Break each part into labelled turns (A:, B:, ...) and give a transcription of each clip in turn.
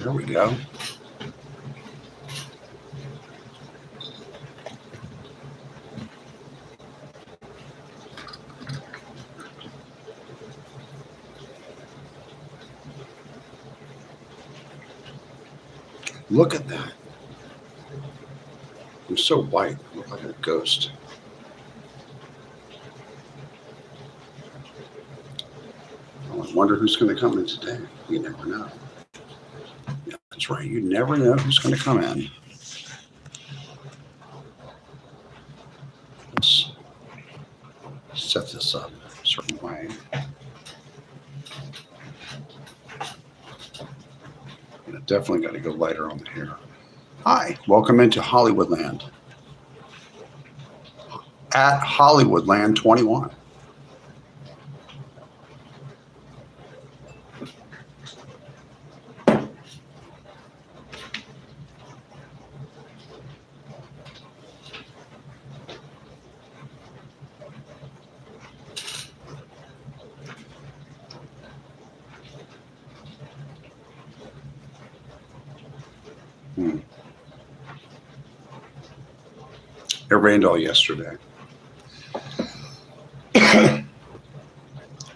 A: There we go. Look at that. I'm so white. I look like a ghost. Oh, I wonder who's going to come in today. You never know. Yeah, that's right. You never know who's going to come in. Let's set this up a certain way. Definitely got to go lighter on the hair. Hi, welcome into Hollywoodland. At Hollywoodland22. It rained all yesterday.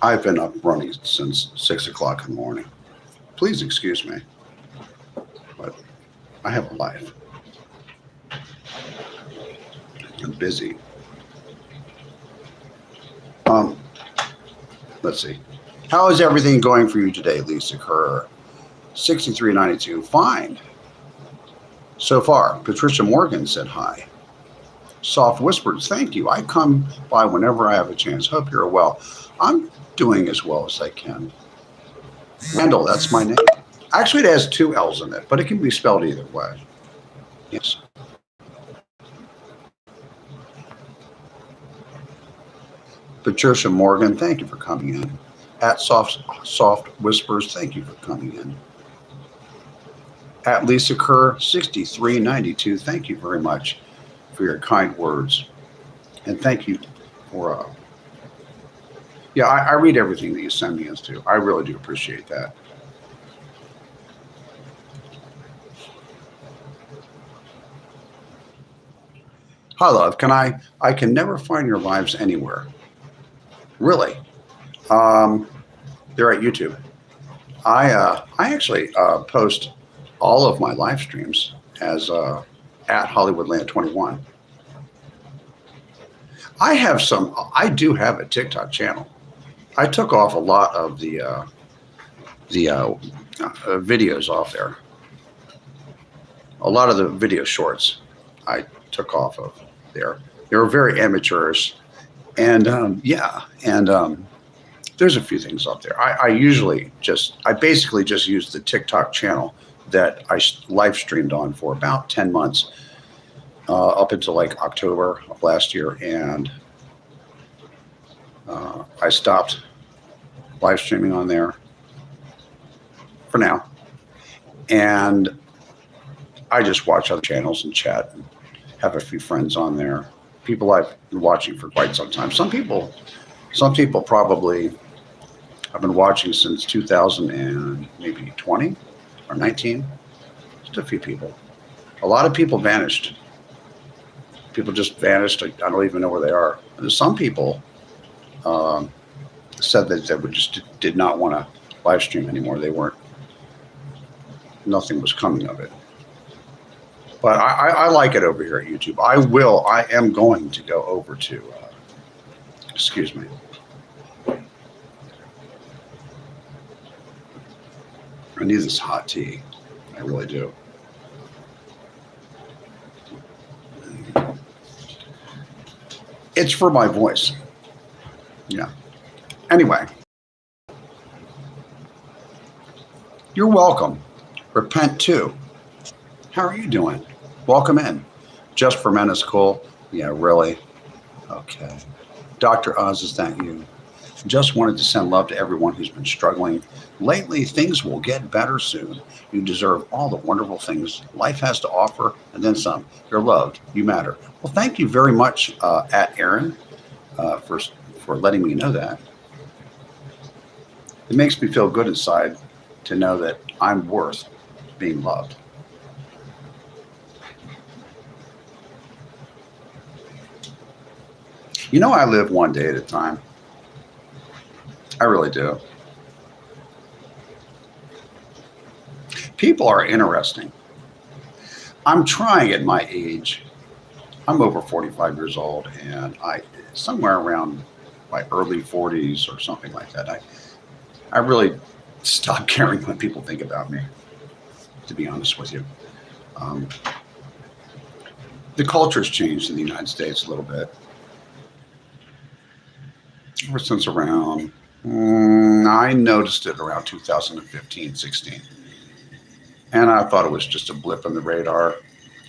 A: I've been up running since 6 o'clock in the morning. Please excuse me, but I have a life. I'm busy. Let's see. How is everything going for you today, Lisa Kerr? 6392. Fine. So far, Patricia Morgan said hi. Soft Whispers, thank you. I come by whenever I have a chance. Hope you're well. I'm doing as well as I can. Randall, that's my name. Actually, it has 2 L's in it, but it can be spelled either way. Yes. Patricia Morgan, thank you for coming in. At Soft Whispers, thank you for coming in. At Lisa Kerr, 6392, thank you very much for your kind words. And thank you for, yeah, I read everything that you send me into. I really do appreciate that. Hi, love. I can never find your lives anywhere. Really? They're at YouTube. I actually post all of my live streams as at Hollywoodland21. I do have a TikTok channel. I took off a lot of the videos off there. A lot of the video shorts I took off of there. They were very amateurish. And there's a few things up there. I basically just use the TikTok channel that I live streamed on for about 10 months up until like October of last year. And I stopped live streaming on there for now. And I just watch other channels and chat and have a few friends on there. People I've been watching for quite some time. Some people probably have been watching since 2000 and maybe 20 or 19. Just a few people. A lot of people vanished. People just vanished. I don't even know where they are. And some people said that they just did not want to live stream anymore. Nothing was coming of it. But I like it over here at YouTube. I am going to go over to, excuse me. I need this hot tea. I really do. It's for my voice. Yeah. Anyway. You're welcome. Repent too. How are you doing? Welcome in. Just for Men is cool. Yeah, really? Okay. Dr. Oz, is that you? Just wanted to send love to everyone who's been struggling. Lately, things will get better soon. You deserve all the wonderful things life has to offer, and then some. You're loved. You matter. Well, thank you very much, at Aaron, for letting me know that. It makes me feel good inside to know that I'm worth being loved. You know, I live one day at a time. I really do. People are interesting. I'm trying at my age. I'm over 45 years old, and I somewhere around my early 40s or something like that. I really stopped caring what people think about me, to be honest with you. Um, the culture's changed in the United States a little bit. Ever since around, I noticed it around 2015, 16. And I thought it was just a blip on the radar.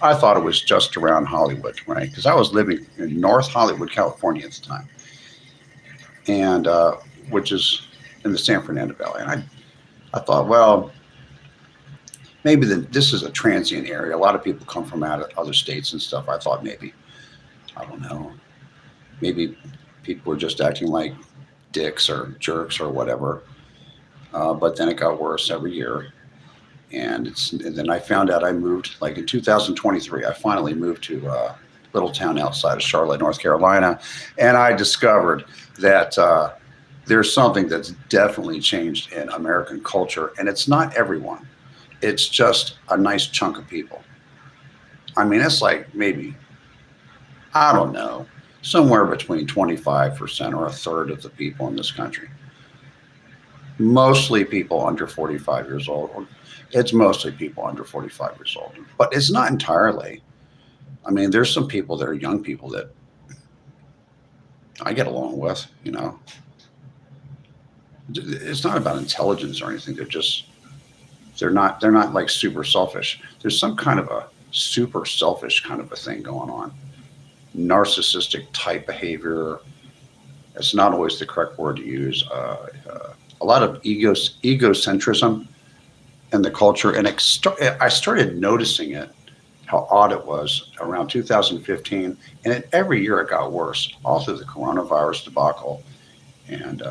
A: I thought it was just around Hollywood, right? Because I was living in North Hollywood, California at the time, and which is in the San Fernando Valley. And I thought, well, maybe this is a transient area. A lot of people come from out of other states and stuff. I thought maybe, I don't know, maybe people were just acting like dicks or jerks or whatever. But then it got worse every year. And then I found out I moved, like in 2023, I finally moved to a little town outside of Charlotte, North Carolina. And I discovered that there's something that's definitely changed in American culture. And it's not everyone. It's just a nice chunk of people. I mean, it's like maybe, I don't know, somewhere between 25% or a third of the people in this country. Mostly people under 45 years old. It's mostly people under 45 years old, but it's not entirely. I mean, there's some people that are young people that I get along with, you know. It's not about intelligence or anything. They're not like super selfish. There's some kind of a super selfish kind of a thing going on. Narcissistic type behavior. It's not always the correct word to use. A lot of egocentrism in the culture, and I started noticing it, how odd it was around 2015, and every year it got worse, all through the coronavirus debacle, and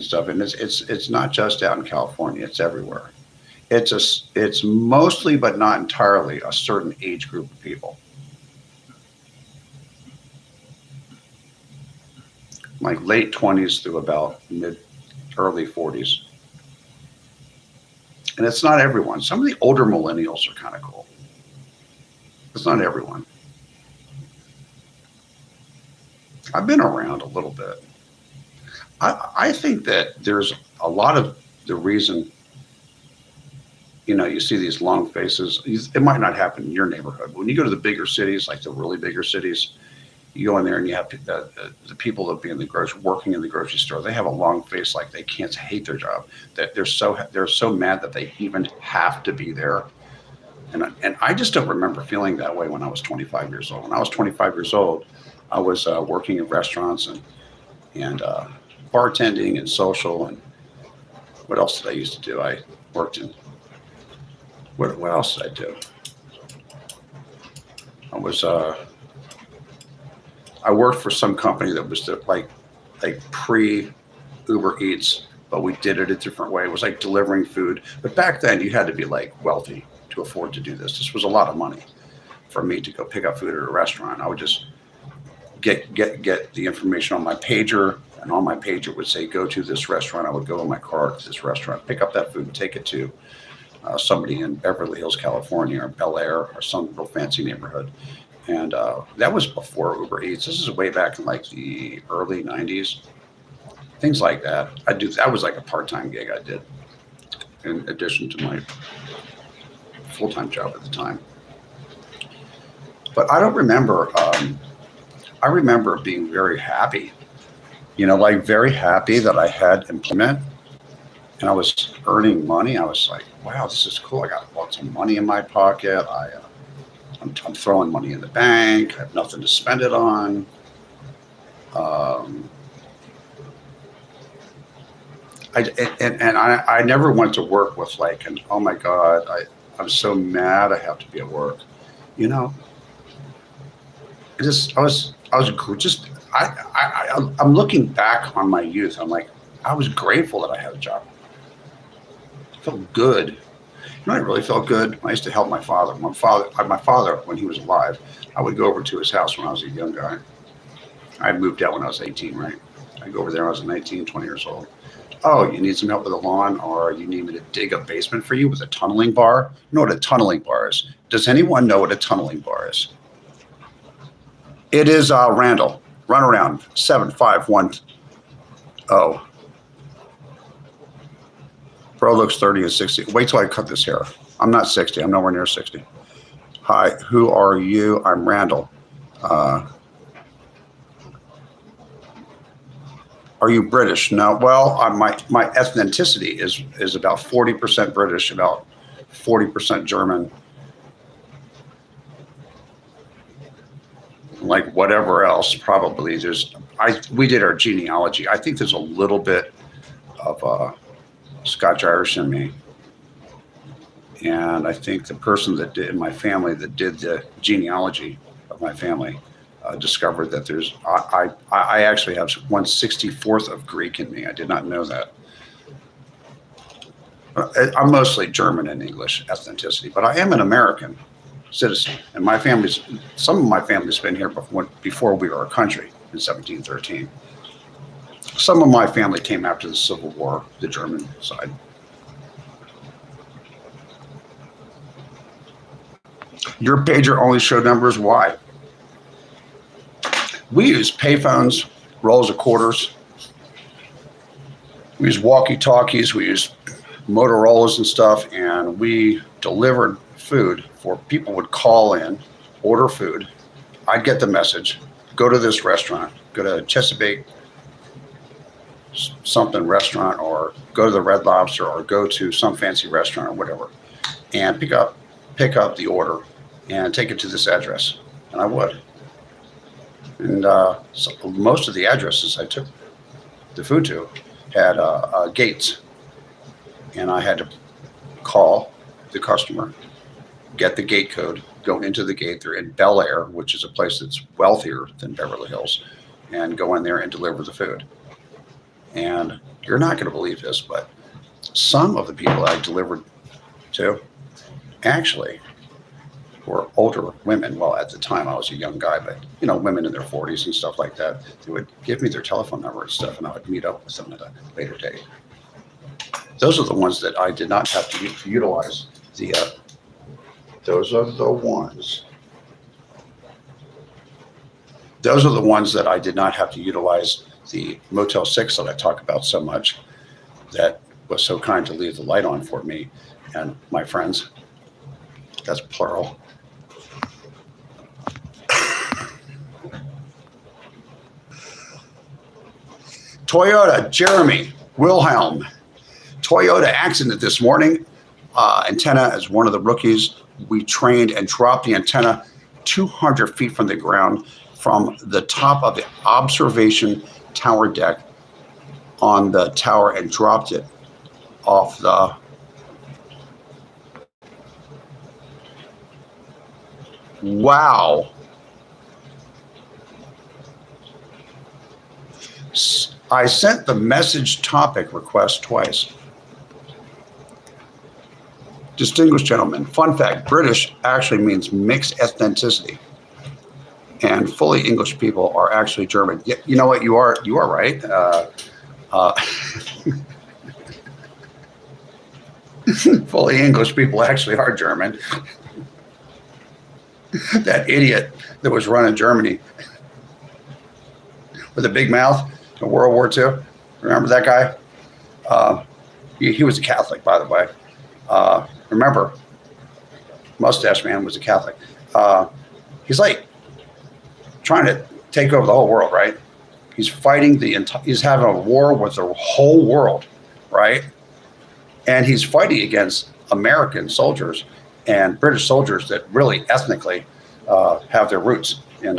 A: stuff. And it's not just out in California; it's everywhere. It's mostly, but not entirely, a certain age group of people, like late 20s through about early 40s. And it's not everyone. Some of the older millennials are kind of cool. It's not everyone. I've been around a little bit. I think that there's a lot of the reason, you know, you see these long faces. It might not happen in your neighborhood. When you go to the bigger cities, like the really bigger cities, you go in there and you have the people that be in the working in the grocery store. They have a long face, like they can't hate their job. That they're so mad that they even have to be there. And I just don't remember feeling that way when I was 25 years old. When I was 25 years old, I was working in restaurants and bartending and social, and what else did I used to do? I worked in what else did I do? I worked for some company that was like pre Uber Eats, but we did it a different way. It was like delivering food. But back then you had to be like wealthy to afford to do this. This was a lot of money for me to go pick up food at a restaurant. I would just get the information on my pager, and on my pager would say, go to this restaurant. I would go in my car to this restaurant, pick up that food and take it to somebody in Beverly Hills, California, or Bel Air, or some real fancy neighborhood. And that was before Uber Eats. This is way back in like the early 90s, things like that. That was like a part-time gig I did in addition to my full-time job at the time. But I don't remember, I remember being very happy, you know, like very happy that I had employment and I was earning money. I was like, wow, this is cool. I got lots of money in my pocket. I'm throwing money in the bank. I have nothing to spend it on. I never went to work with like, oh my God, I'm so mad I have to be at work. You know, I'm looking back on my youth. I'm like, I was grateful that I had a job. I felt good I really felt good. I used to help my father. My father, when he was alive, I would go over to his house when I was a young guy. I moved out when I was 18, right? I'd go over there when I was 19, 20 years old. Oh, you need some help with the lawn, or you need me to dig a basement for you with a tunneling bar? You know what a tunneling bar is? Does anyone know what a tunneling bar is? It is Randall. Run around 7510. Bro looks 30 and 60. Wait till I cut this hair. I'm not 60. I'm nowhere near 60. Hi, who are you? I'm Randall. Are you British? No. Well, my ethnicity is about 40% British, about 40% German, like whatever else. Probably we did our genealogy. I think there's a little bit of Scotch Irish in me, and I think the person that did in my family that did the genealogy of my family discovered that I actually have 1/64th of Greek in me. I did not know that. I'm mostly German and English ethnicity, but I am an American citizen, and some of my family's been here before we were a country in 1713. Some of my family came after the Civil War, the German side. Your pager only showed numbers. Why? We use payphones, rolls of quarters. We use walkie-talkies. We use Motorola's and stuff, and we delivered food for people would call in, order food. I'd get the message, go to this restaurant, go to Chesapeake something restaurant, or go to the Red Lobster, or go to some fancy restaurant or whatever, and pick up the order and take it to this address. And I would. And so most of the addresses I took the food to had gates, and I had to call the customer, get the gate code, go into the gate. They're in Bel Air, which is a place that's wealthier than Beverly Hills, and go in there and deliver the food. And you're not going to believe this, but some of the people I delivered to actually were older women. Well, at the time I was a young guy, but women in their 40s and stuff like that. They would give me their telephone number and stuff, and I would meet up with them at a later date. Those are the ones that I did not have to utilize those are the ones that I did not have to utilize the Motel 6 that I talk about so much, that was so kind to leave the light on for me and my friends. That's plural. Toyota, Jeremy Wilhelm. Toyota accident this morning. Antenna as one of the rookies. We trained and dropped the antenna 200 feet from the ground from the top of the observation tower deck on the tower and dropped it off the wow. I sent the message topic request twice. Distinguished gentlemen, fun fact, British actually means mixed ethnicity. And fully English people are actually German. You know what? You are right. Fully English people actually are German. That idiot that was running Germany with a big mouth in World War II. Remember that guy? He was a Catholic, by the way. Remember, Mustache Man was a Catholic. He's like trying to take over the whole world, right? He's fighting he's having a war with the whole world, right? And he's fighting against American soldiers and British soldiers that really ethnically have their roots in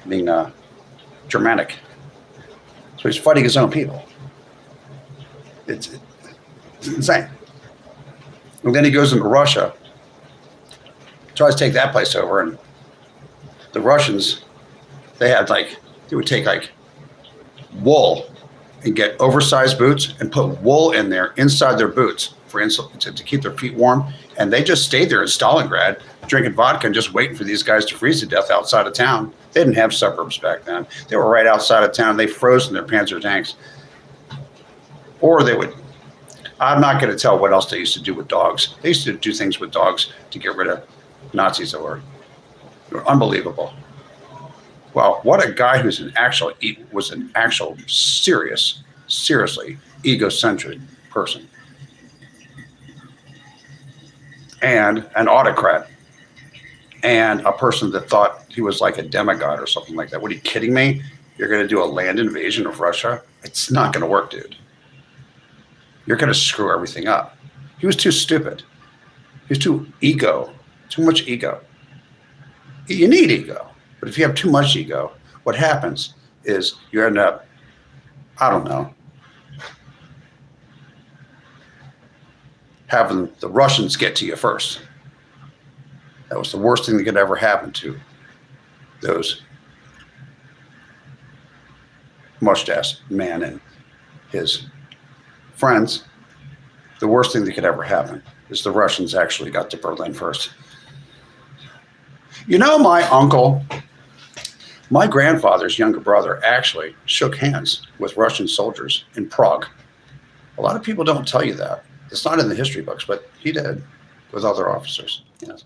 A: being Germanic. So he's fighting his own people. It's insane. And then he goes into Russia, tries to take that place over, and the Russians, they would take wool and get oversized boots and put wool in there inside their boots to keep their feet warm, and they just stayed there in Stalingrad, drinking vodka and just waiting for these guys to freeze to death outside of town. They didn't have suburbs back then. They were right outside of town. They froze in their Panzer tanks. Or they would, I'm not going to tell what else they used to do with dogs. They used to do things with dogs to get rid of Nazis that were unbelievable. Well, what a guy who's was an actual seriously egocentric person. And an autocrat. And a person that thought he was like a demigod or something like that. What, are you kidding me? You're going to do a land invasion of Russia? It's not going to work, dude. You're going to screw everything up. He was too stupid. He was too much ego. You need ego. But if you have too much ego, what happens is you end up, I don't know, having the Russians get to you first. That was the worst thing that could ever happen to those mustache man and his friends. The worst thing that could ever happen is the Russians actually got to Berlin first. You know, my grandfather's younger brother actually shook hands with Russian soldiers in Prague. A lot of people don't tell you that. It's not in the history books, but he did with other officers. Yes.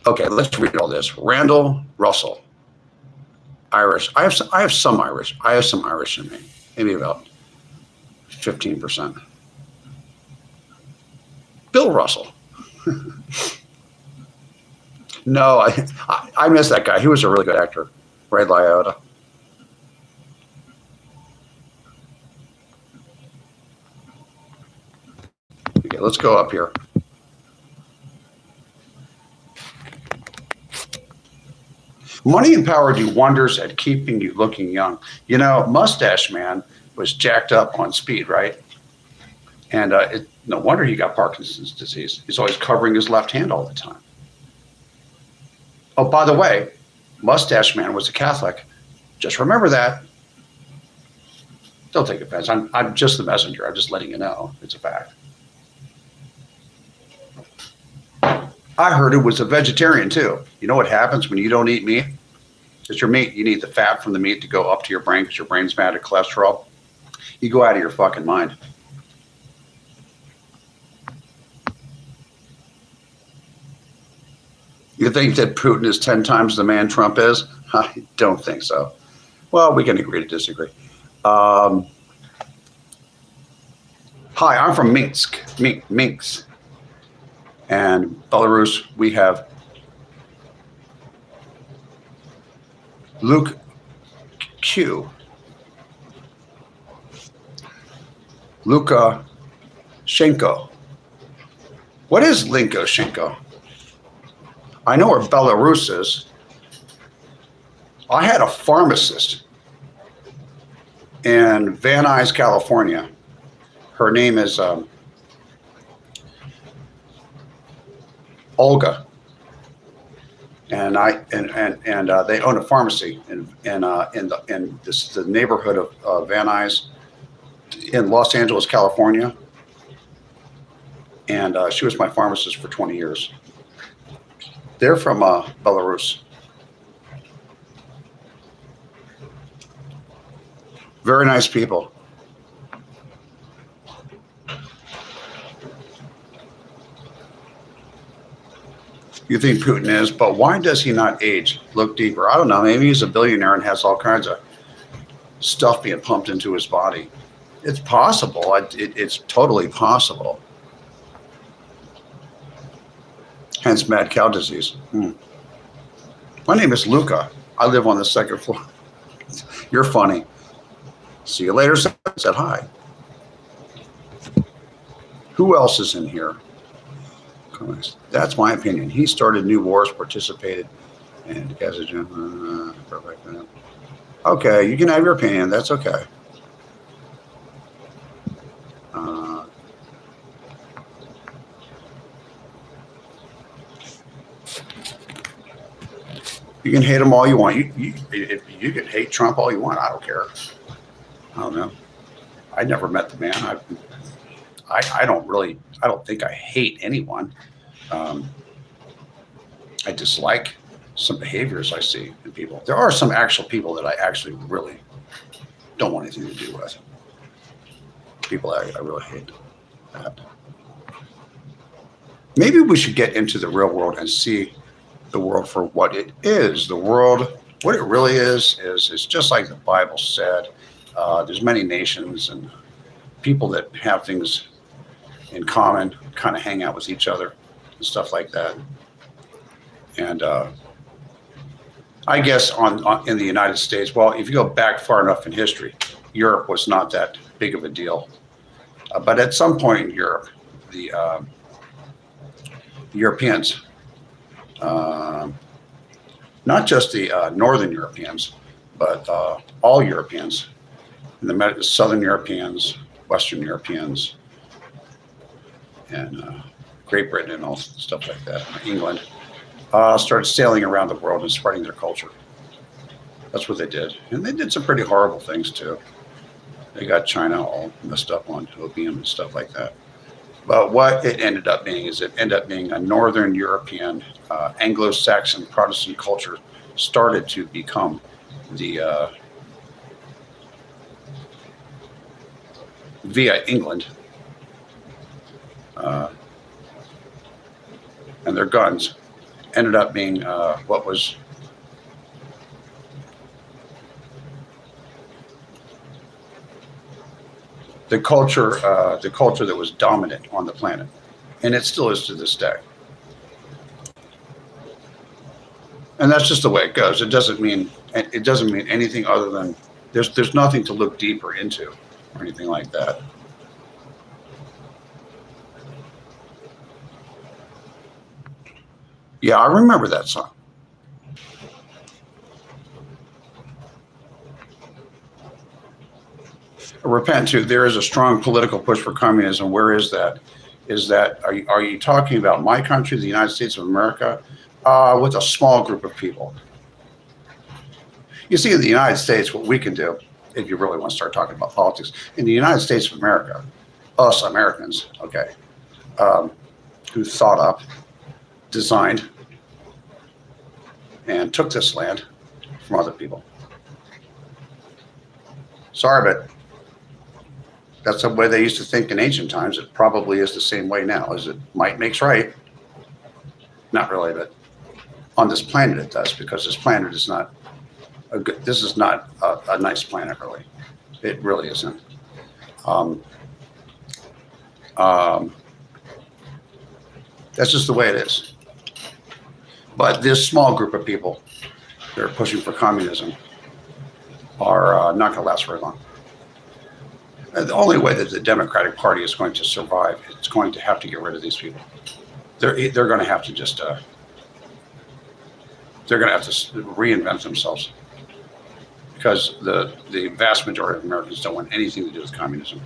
A: Okay, let's read all this. Randall Russell, Irish. I have some Irish. I have some Irish in me, maybe about 15%. Bill Russell. No, I miss that guy. He was a really good actor. Ray Liotta. Okay, let's go up here. Money and power do wonders at keeping you looking young. You know, Mustache Man was jacked up on speed, right? And no wonder he got Parkinson's disease. He's always covering his left hand all the time. Oh, by the way, Mustache Man was a Catholic. Just remember that. Don't take offense. I'm just the messenger. I'm just letting you know. It's a fact. I heard it was a vegetarian too. You know what happens when you don't eat meat? It's your meat. You need the fat from the meat to go up to your brain because your brain's mad at cholesterol. You go out of your fucking mind. You think that Putin is 10 times the man Trump is? I don't think so. Well, we can agree to disagree. Hi, I'm from Minsk. And Belarus, we have Luke Q. Lukashenko. What is Lukashenko? I know where Belarus is. I had a pharmacist in Van Nuys, California. Her name is Olga, and they own a pharmacy in the neighborhood of Van Nuys in Los Angeles, California. And she was my pharmacist for 20 years. They're from Belarus. Very nice people. You think Putin is, but why does he not age? Look deeper. I don't know. Maybe he's a billionaire and has all kinds of stuff being pumped into his body. It's possible. It's totally possible. Hence mad cow disease. My name is Luca. I live on the second floor. You're funny. See you later. Said hi. Who else is in here? That's my opinion. He started new wars, participated, and perfect. Okay, you can have your opinion. That's okay. You can hate him all you want. You can hate Trump all you want. I don't care. I don't know. I never met the man. I don't think I hate anyone. Um, I dislike some behaviors I see in people. There are some actual people that I actually really don't want anything to do with. People I really hate that. Maybe we should get into the real world and see the world for what it is. The world, what it really is just like the Bible said. There's many nations and people that have things in common, kind of hang out with each other and stuff like that. And I guess in the United States, well, if you go back far enough in history, Europe was not that big of a deal. But at some point in Europe, the Europeans, not just the Northern Europeans, but all Europeans, and the Southern Europeans, Western Europeans, and Great Britain and all stuff like that, England, started sailing around the world and spreading their culture. That's what they did. And they did some pretty horrible things too. They got China all messed up on opium and stuff like that. But what it ended up being is it ended up being a Northern European, Anglo-Saxon Protestant culture started to become the, via England, and their guns ended up being what was the culture that was dominant on the planet, and it still is to this day. And that's just the way it goes. It doesn't mean anything other than there's nothing to look deeper into or anything like that. Yeah, I remember that song. Repent too. There is a strong political push for communism. Where is that? Are you talking about my country, the United States of America, with a small group of people? You see, in the United States, what we can do, if you really want to start talking about politics, in the United States of America, us Americans, okay, who thought up, designed, and took this land from other people. Sorry, but that's the way they used to think in ancient times. It probably is the same way now. Is it might makes right? Not really, but on this planet it does, because this planet is not a good. This is not a nice planet, really. It really isn't. That's just the way it is. But this small group of people that are pushing for communism are not going to last very long. The only way that the Democratic Party is going to survive, it's going to have to get rid of these people. They're going to have to just they're going to have to reinvent themselves, because the vast majority of Americans don't want anything to do with communism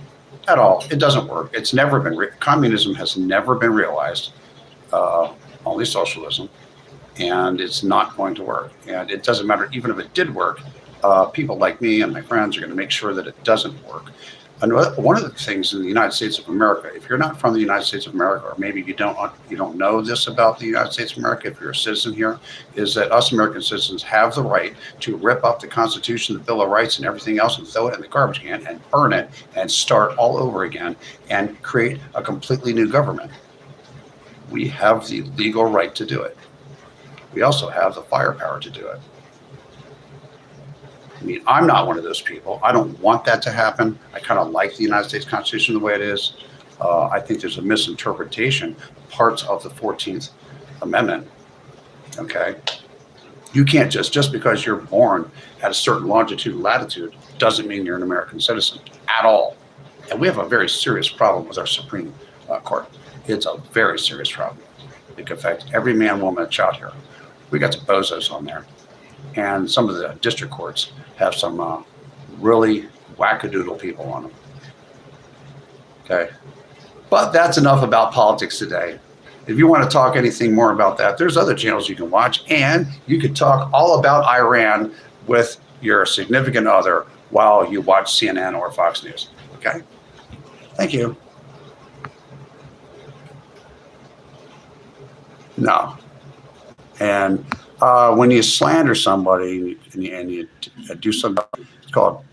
A: at all. It doesn't work. It's never been communism has never been realized. Only socialism, and it's not going to work. And it doesn't matter even if it did work. People like me and my friends are going to make sure that it doesn't work. And one of the things in the United States of America, if you're not from the United States of America, or maybe you don't know this about the United States of America, if you're a citizen here, is that us American citizens have the right to rip up the Constitution, the Bill of Rights, and everything else, and throw it in the garbage can and burn it and start all over again and create a completely new government. We have the legal right to do it. We also have the firepower to do it. I mean, I'm not one of those people. I don't want that to happen. I kind of like the United States Constitution the way it is. I think there's a misinterpretation of parts of the 14th Amendment. Okay? You can't just because you're born at a certain longitude, latitude, doesn't mean you're an American citizen at all. And we have a very serious problem with our Supreme Court. It's a very serious problem. It can affect every man, woman, and child here. We got some bozos on there. And some of the district courts have some really wackadoodle people on them. Okay. But that's enough about politics today. If you want to talk anything more about that, there's other channels you can watch, and you could talk all about Iran with your significant other while you watch CNN or Fox News. Okay. Okay. Thank you. No. And when you slander somebody and you do something, it's called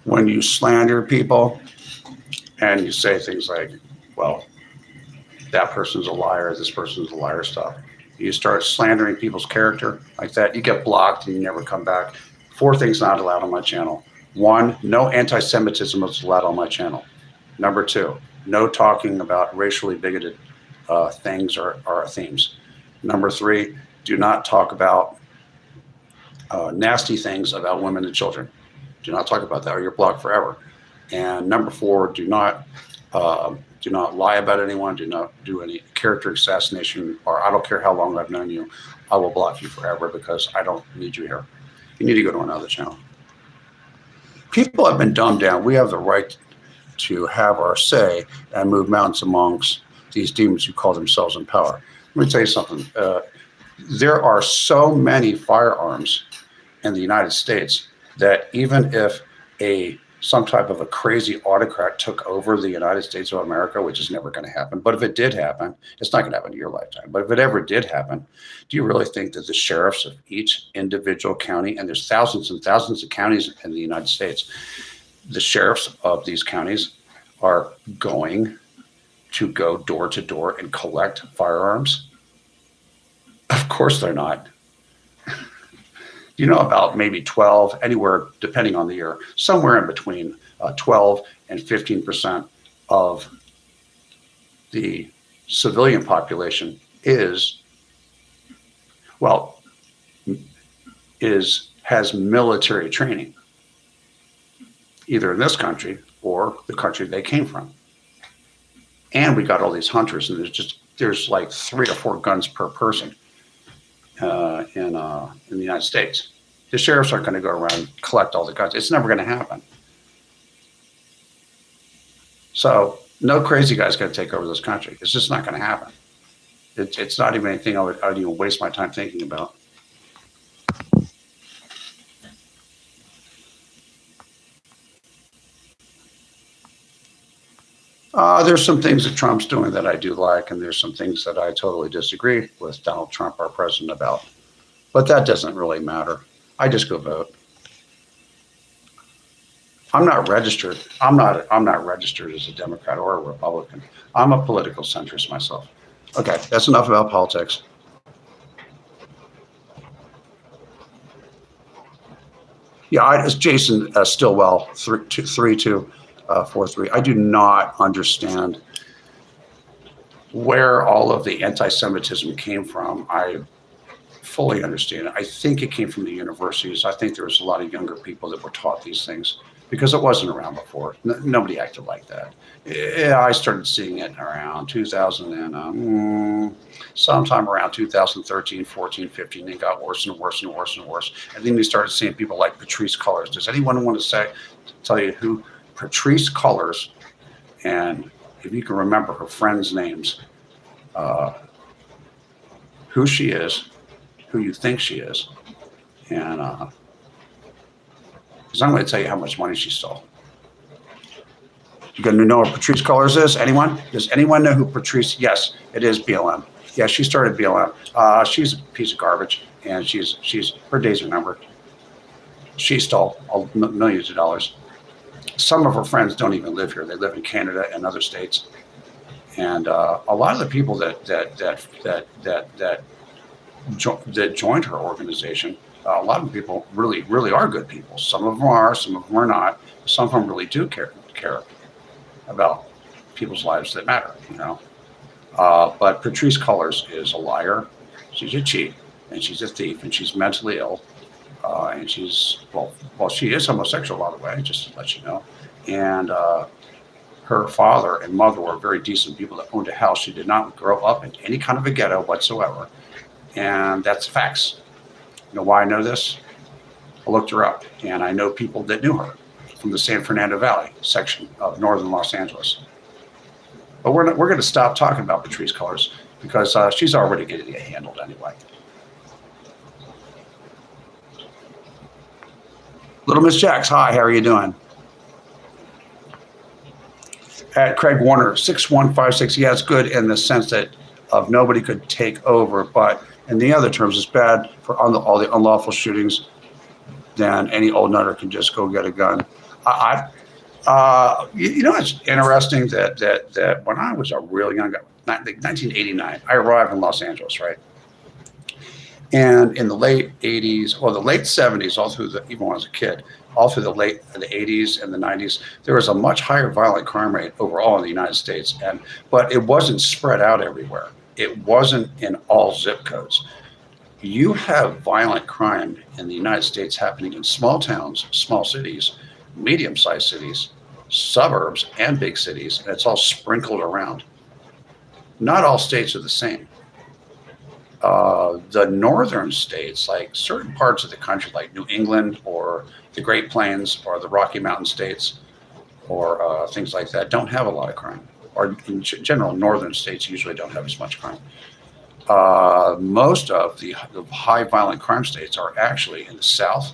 A: when you slander people and you say things like, well, that person's a liar, this person's a liar stuff. You start slandering people's character like that, you get blocked and you never come back. 4 things not allowed on my channel. 1, no anti-Semitism is allowed on my channel. Number 2, no talking about racially bigoted things or themes. Number 3, do not talk about nasty things about women and children. Do not talk about that or you're blocked forever. And number 4, do not lie about anyone. Do not do any character assassination, or I don't care how long I've known you, I will block you forever because I don't need you here. You need to go to another channel. People have been dumbed down. We have the right to have our say and move mountains amongst these demons who call themselves in power. Let me tell you something. There are so many firearms in the United States that even if some type of a crazy autocrat took over the United States of America, which is never going to happen, but if it did happen, it's not going to happen in your lifetime, but if it ever did happen, do you really think that the sheriffs of each individual county, and there's thousands and thousands of counties in the United States, the sheriffs of these counties are going to go door to door and collect firearms? Of course they're not. You know, about maybe 12, anywhere, depending on the year, somewhere in between 12 and 15% of the civilian population has military training, either in this country or the country they came from. And we got all these hunters, and there's like 3 or 4 guns per person in the United States. The sheriffs aren't going to go around and collect all the guns. It's never going to happen. So no crazy guy's going to take over this country. It's just not going to happen. It's not even anything I would even waste my time thinking about. There's some things that Trump's doing that I do like, and there's some things that I totally disagree with Donald Trump, our president, about. But that doesn't really matter. I just go vote. I'm not registered. I'm not registered as a Democrat or a Republican. I'm a political centrist myself. Okay, that's enough about politics. Yeah, it's Jason Stillwell, 3243. I do not understand where all of the anti-Semitism came from. I fully understand it. I think it came from the universities. I think there was a lot of younger people that were taught these things because it wasn't around before. Nobody acted like that. I started seeing it around 2000 and sometime around 2013, 14, 15. It got worse and worse and worse and worse. And then we started seeing people like Patrisse Cullors. Does anyone want to tell you who Patrisse Cullors, and if you can remember her friends' names, who she is, who you think she is, and because I'm going to tell you how much money she stole. You going to know what Patrisse Cullors is? Anyone? Does anyone know who Patrisse? Yes, it is BLM. Yeah, she started BLM. She's a piece of garbage, and her days are numbered. She stole millions of dollars. Some of her friends don't even live here. They live in Canada and other states. And a lot of the people that joined her organization, a lot of people really, really are good people. Some of them are, some of them are not. Some of them really do care about people's lives that matter, you know. But Patrisse Cullors is a liar. She's a cheat, and she's a thief, and she's mentally ill. And she's, well, she is homosexual, by the way, just to let you know. And her father and mother were very decent people that owned a house. She did not grow up in any kind of a ghetto whatsoever. And that's facts. You know why I know this? I looked her up, and I know people that knew her from the San Fernando Valley section of northern Los Angeles. But we're going to stop talking about Patrisse Cullors because she's already getting it handled anyway. Little Miss Jax, hi, how are you doing? At Craig Warner, 6156. Yeah, it's good in the sense that of nobody could take over, but in the other terms, it's bad for all the unlawful shootings. Then any old nutter can just go get a gun. It's interesting that when I was a really young guy, 1989, I arrived in Los Angeles, right? And in the late 80s, or the late 70s, even when I was a kid, all through the 80s and the 90s, there was a much higher violent crime rate overall in the United States. But it wasn't spread out everywhere. It wasn't in all zip codes. You have violent crime in the United States happening in small towns, small cities, medium-sized cities, suburbs, and big cities, and it's all sprinkled around. Not all states are the same. The northern states, like certain parts of the country, like New England or the Great Plains or the Rocky Mountain states or things like that, don't have a lot of crime. Or in general, northern states usually don't have as much crime. Most of the high violent crime states are actually in the South.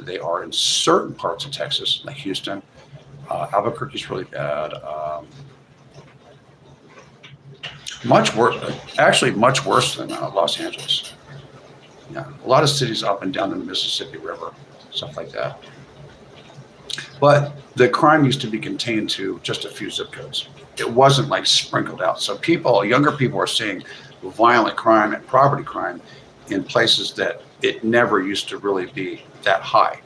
A: They are in certain parts of Texas, like Houston. Albuquerque's really bad. Much worse than Los Angeles. Yeah, a lot of cities up and down the Mississippi River, stuff like that. But the crime used to be contained to just a few zip codes. It wasn't like sprinkled out. So younger people are seeing violent crime and property crime in places that it never used to really be that high.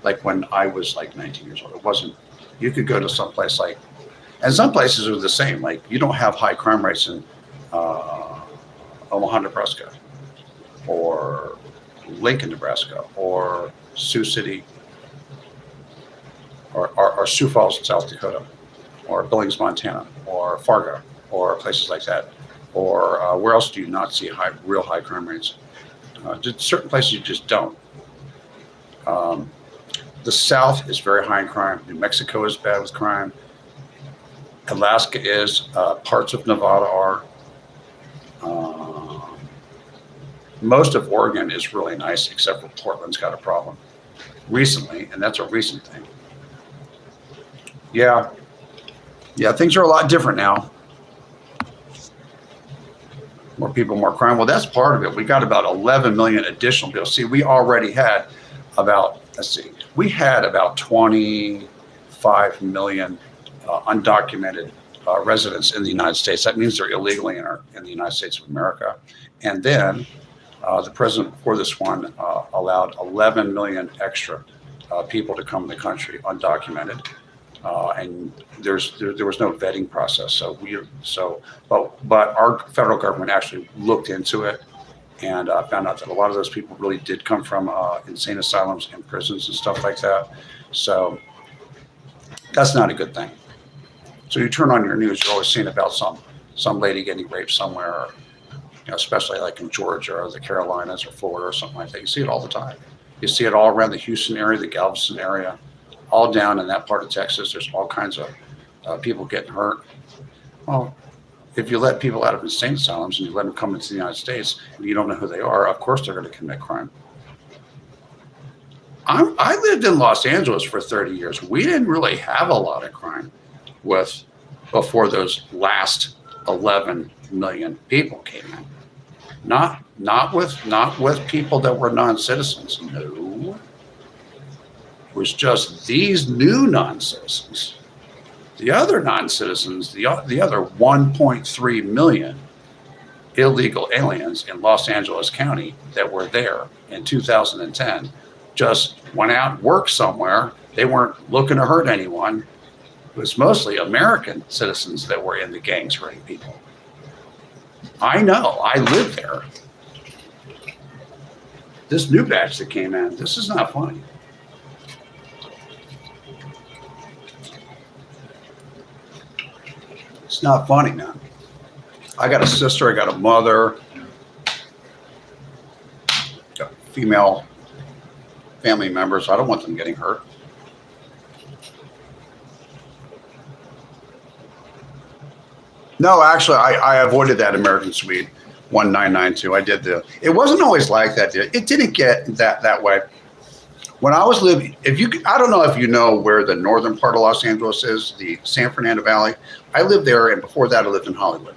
A: Like when I was like 19 years old, it wasn't. You could go to some place and some places are the same. Like you don't have high crime rates in Omaha, Nebraska, or Lincoln, Nebraska, or Sioux City, or Sioux Falls, South Dakota, or Billings, Montana, or Fargo, or places like that. Or where else do you not see real high crime rates? Just certain places you just don't. The South is very high in crime. New Mexico is bad with crime. Alaska is. Parts of Nevada are. Most of Oregon is really nice, except for Portland's got a problem recently, and that's a recent thing. Yeah, things are a lot different now. More people, more crime. Well, that's part of it. We got about 11 million additional people. See, we already had about, we had about 25 million undocumented residents in the United States. That means they're illegally in the United States of America. And then the president before this one allowed 11 million extra people to come in the country undocumented. And there was no vetting process. But our federal government actually looked into it and found out that a lot of those people really did come from insane asylums and prisons and stuff like that. So that's not a good thing. So you turn on your news, you're always seeing about some lady getting raped somewhere, or, especially like in Georgia or the Carolinas or Florida or something like that. You see it all the time. You see it all around the Houston area, the Galveston area. All down in that part of Texas, there's all kinds of people getting hurt. Well, if you let people out of insane asylums and you let them come into the United States and you don't know who they are, of course they're going to commit crime. I lived in Los Angeles for 30 years. We didn't really have a lot of crime before those last 11 million people came in. Not with people that were non-citizens. No. It was just these new non-citizens. The other non-citizens, the other 1.3 million illegal aliens in Los Angeles County that were there in 2010 just went out and worked somewhere. They weren't looking to hurt anyone. It was mostly American citizens that were in the gangs hurting people. I know, I lived there. This new batch that came in, this is not funny. It's not funny, man. I got a sister, I got a mother, got female family members. I don't want them getting hurt. No, actually, I avoided that American Suite 1992. I did it wasn't always like that. It didn't get that way When I was living, I don't know if you know where the northern part of Los Angeles is, the San Fernando Valley. I lived there, and before that, I lived in Hollywood.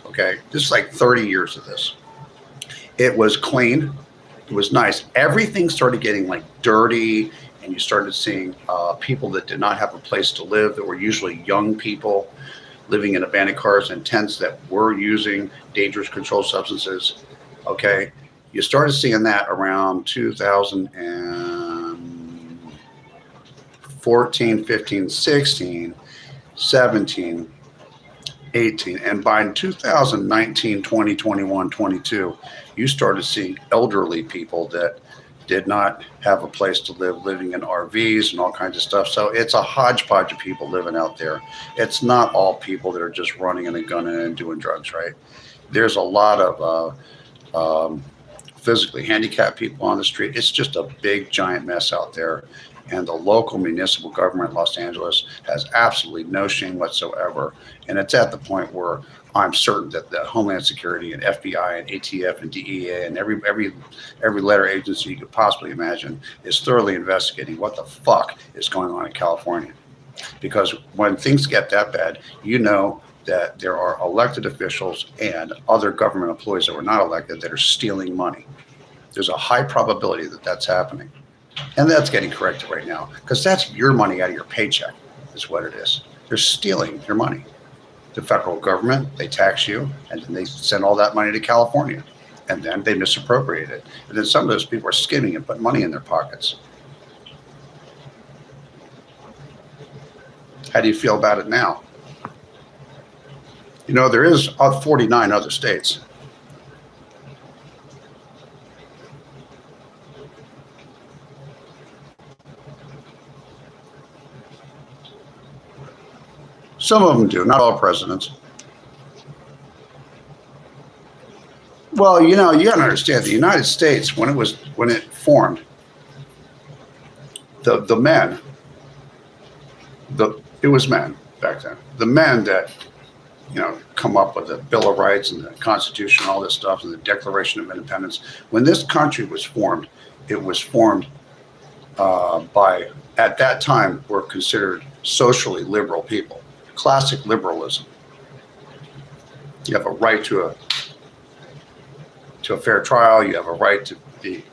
A: Okay, this is like 30 years of this. It was clean. It was nice. Everything started getting like dirty, and you started seeing people that did not have a place to live, that were usually young people living in abandoned cars and tents that were using dangerous controlled substances. Okay, you started seeing that around 2014, 15, 16, 17, 18, and by 2019, 20, 21, 22, you started seeing elderly people that did not have a place to live, living in RVs and all kinds of stuff. So it's a hodgepodge of people living out there. It's not all people that are just running and gunning and doing drugs, right? There's a lot of physically handicapped people on the street. It's just a big, giant mess out there. And the local municipal government in Los Angeles has absolutely no shame whatsoever. And it's at the point where I'm certain that the Homeland Security and FBI and ATF and DEA and every letter agency you could possibly imagine is thoroughly investigating what the fuck is going on in California. Because when things get that bad, you know that there are elected officials and other government employees that were not elected that are stealing money. There's a high probability that that's happening. And that's getting corrected right now, because that's your money out of your paycheck is what it is. They're stealing your money. The federal government, they tax you, and then they send all that money to California, and then they misappropriate it. And then some of those people are skimming and putting money in their pockets. How do you feel about it now? You know, there is 49 other states. Some of them do, not all presidents. Well, you know, you got to understand the United States, when it formed, the men, it was men back then. The men that, you know, come up with the Bill of Rights and the Constitution, all this stuff, and the Declaration of Independence. When this country was formed, it was formed by, at that time, were considered socially liberal people. Classic liberalism. You have a right to a fair trial. You have a right to be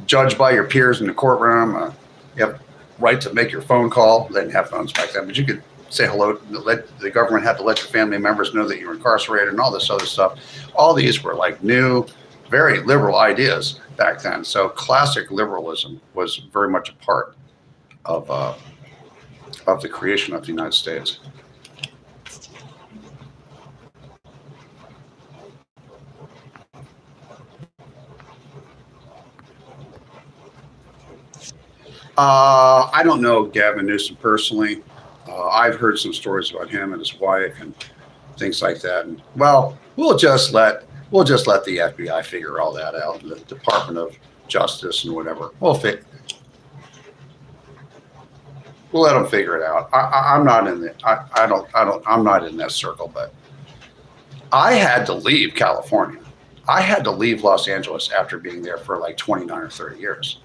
A: judged by your peers in the courtroom. You have a right to make your phone call. They didn't have phones back then, but you could say hello. The government had to let your family members know that you were incarcerated and all this other stuff. All these were like new, very liberal ideas back then. So classic liberalism was very much a part of the creation of the United States. I don't know Gavin Newsom personally. I've heard some stories about him and his wife and things like that. And well, we'll just let the FBI figure all that out, the Department of Justice and whatever. We'll let them figure it out. I'm not in the. I'm not in that circle. But I had to leave California. I had to leave Los Angeles after being there for like 29 or 30 years.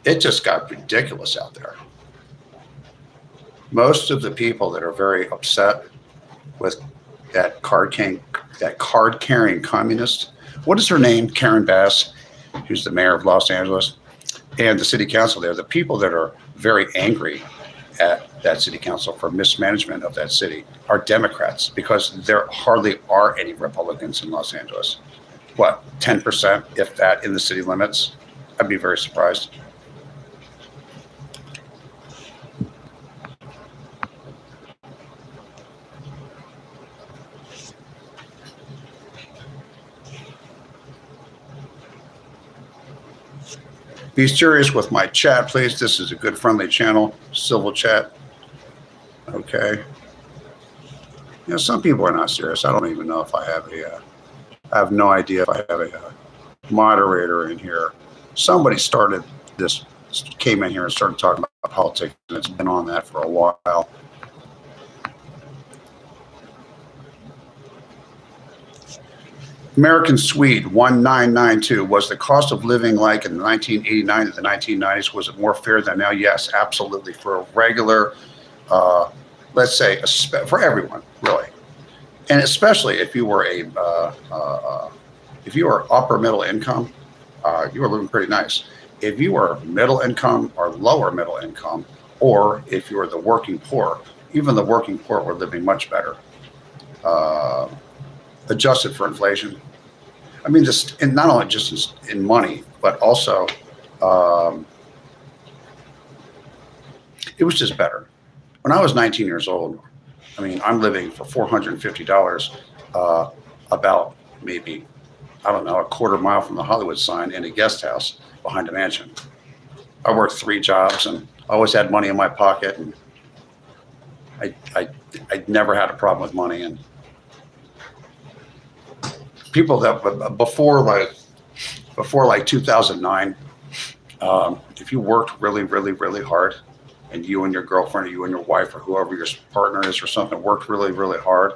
A: It just got ridiculous out there. Most of the people that are very upset with that card-carrying communist, what is her name? Karen Bass, who's the mayor of Los Angeles, and the city council there, the people that are very angry at that city council for mismanagement of that city are Democrats, because there hardly are any Republicans in Los Angeles. What, 10%, if that, in the city limits? I'd be very surprised. Be serious with my chat, please. This is a good, friendly channel, civil chat. Okay. You know, some people are not serious. I don't even know if I have I have no idea if I have a moderator in here. Somebody started this, came in here and started talking about politics, and it's been on that for a while. American Swede 1992, was the cost of living like in 1989 to the 1990s? Was it more fair than now? Yes, absolutely. For a regular, let's say, for everyone, really, and especially if you were if you were upper middle income, you were living pretty nice. If you were middle income or lower middle income, or if you were the working poor, even the working poor were living much better, adjusted for inflation. I mean, just, and not only just in money, but also it was just better. When I was 19 years old, I mean, I'm living for $450 about maybe, I don't know, a quarter mile from the Hollywood sign in a guest house behind a mansion. I worked 3 jobs and always had money in my pocket, and I never had a problem with money. And people that before like 2009, if you worked really, really, really hard, and you and your girlfriend or you and your wife or whoever your partner is or something worked really, really hard,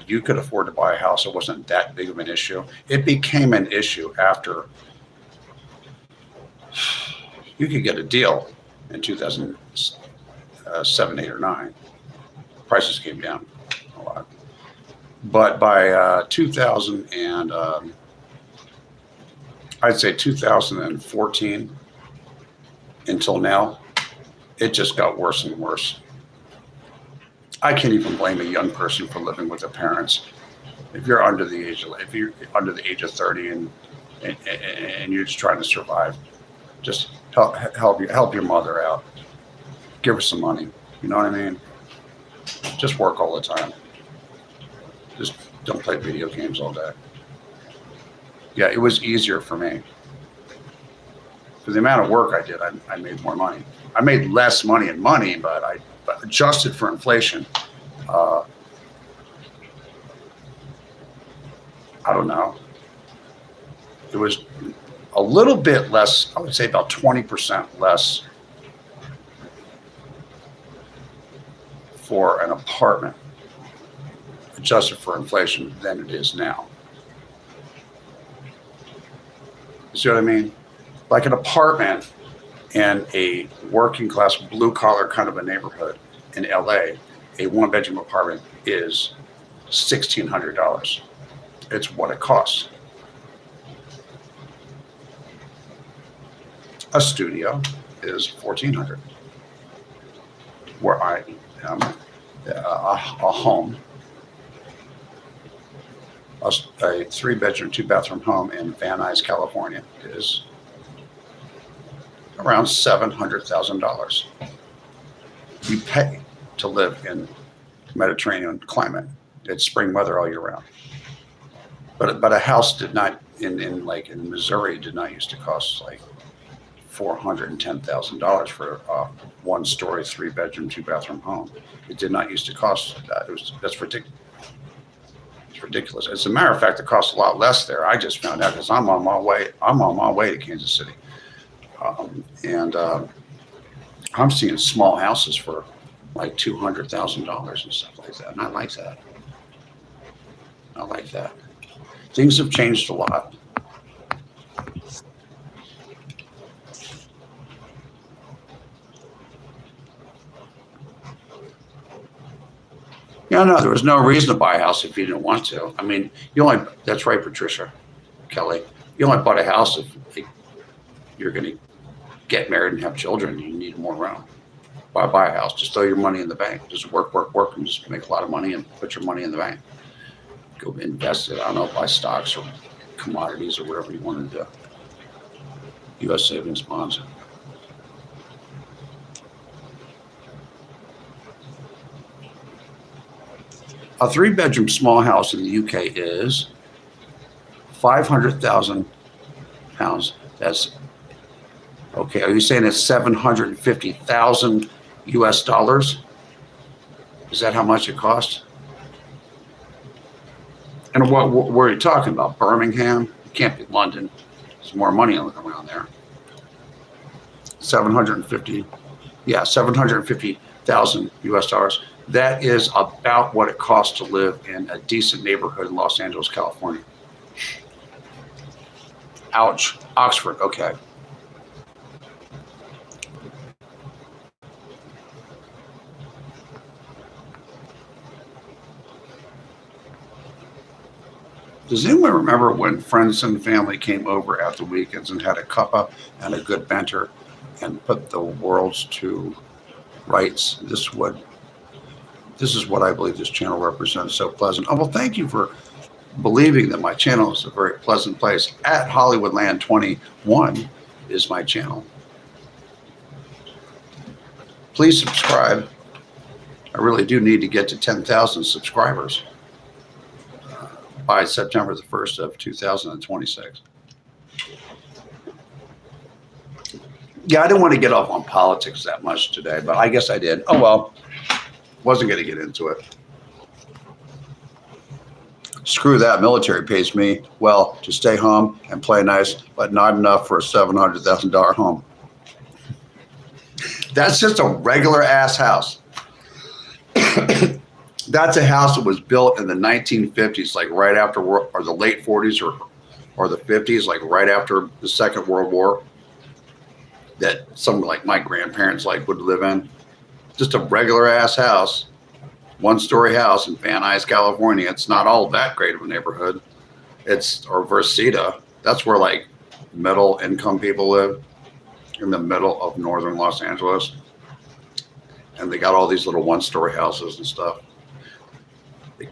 A: you could afford to buy a house. It wasn't that big of an issue. It became an issue after you could get a deal in 2007, 8, or 9. Prices came down a lot. But by 2000 and I'd say 2014 until now, it just got worse and worse. I can't even blame a young person for living with their parents. If you're under the age of 30 and you're just trying to survive, just help your mother out. Give her some money. You know what I mean? Just work all the time. Just don't play video games all day. Yeah, it was easier for me. For the amount of work I did, I made more money. I made less money in money, but adjusted for inflation, I don't know. It was a little bit less, I would say about 20% less for an apartment adjusted for inflation than it is now. You see what I mean? Like an apartment in a working class, blue collar kind of a neighborhood in LA, a 1-bedroom apartment is $1,600. It's what it costs. A studio is $1,400. Where I am, a home, a 3-bedroom, 2-bathroom home in Van Nuys, California is around $700,000. You pay to live in Mediterranean climate. It's spring weather all year round. But a house did not in Missouri did not used to cost like $410,000 for a 1-story, 3-bedroom, 2-bathroom home. It did not used to cost that. That's ridiculous. It's ridiculous. As a matter of fact, it costs a lot less there. I just found out because I'm on my way to Kansas City. I'm seeing small houses for like $200,000 and stuff like that. And I like that. I like that. Things have changed a lot. Yeah, no, there was no reason to buy a house if you didn't want to. I mean, that's right, Patricia Kelly. You only bought a house if you're going to get married and have children. You need more room. Why buy a house? Just throw your money in the bank. Just work, and just make a lot of money and put your money in the bank. Go invest it. I don't know, buy stocks or commodities or whatever you want to do. U.S. savings bonds. A 3-bedroom small house in the UK is £500,000. That's okay. Are you saying it's $750,000 US dollars? Is that how much it costs? And what are you talking about? Birmingham? It can't be London. There's more money around there. 750,000 US dollars. That is about what it costs to live in a decent neighborhood in Los Angeles, California. Ouch. Oxford. Okay. Does anyone remember when friends and family came over at the weekends and had a cuppa and a good banter and put the worlds to rights? This is what I believe this channel represents. So pleasant. Oh, well, thank you for believing that my channel is a very pleasant place. At Hollywoodland22 is my channel. Please subscribe. I really do need to get to 10,000 subscribers by September the 1st of 2026. Yeah, I didn't want to get off on politics that much today, but I guess I did. Oh, well, wasn't going to get into it. Screw that. Military pays me well to stay home and play nice, but not enough for a $700,000 home. That's just a regular ass house. That's a house that was built in the 1950s, like right after or the late 40s or the 50s, like right after the Second World War, that someone like my grandparents like would live in. Just a regular ass house, one-story house in Van Nuys, California. It's not all that great of a neighborhood. Or Versita. That's where like middle income people live, in the middle of northern Los Angeles. And they got all these little one-story houses and stuff.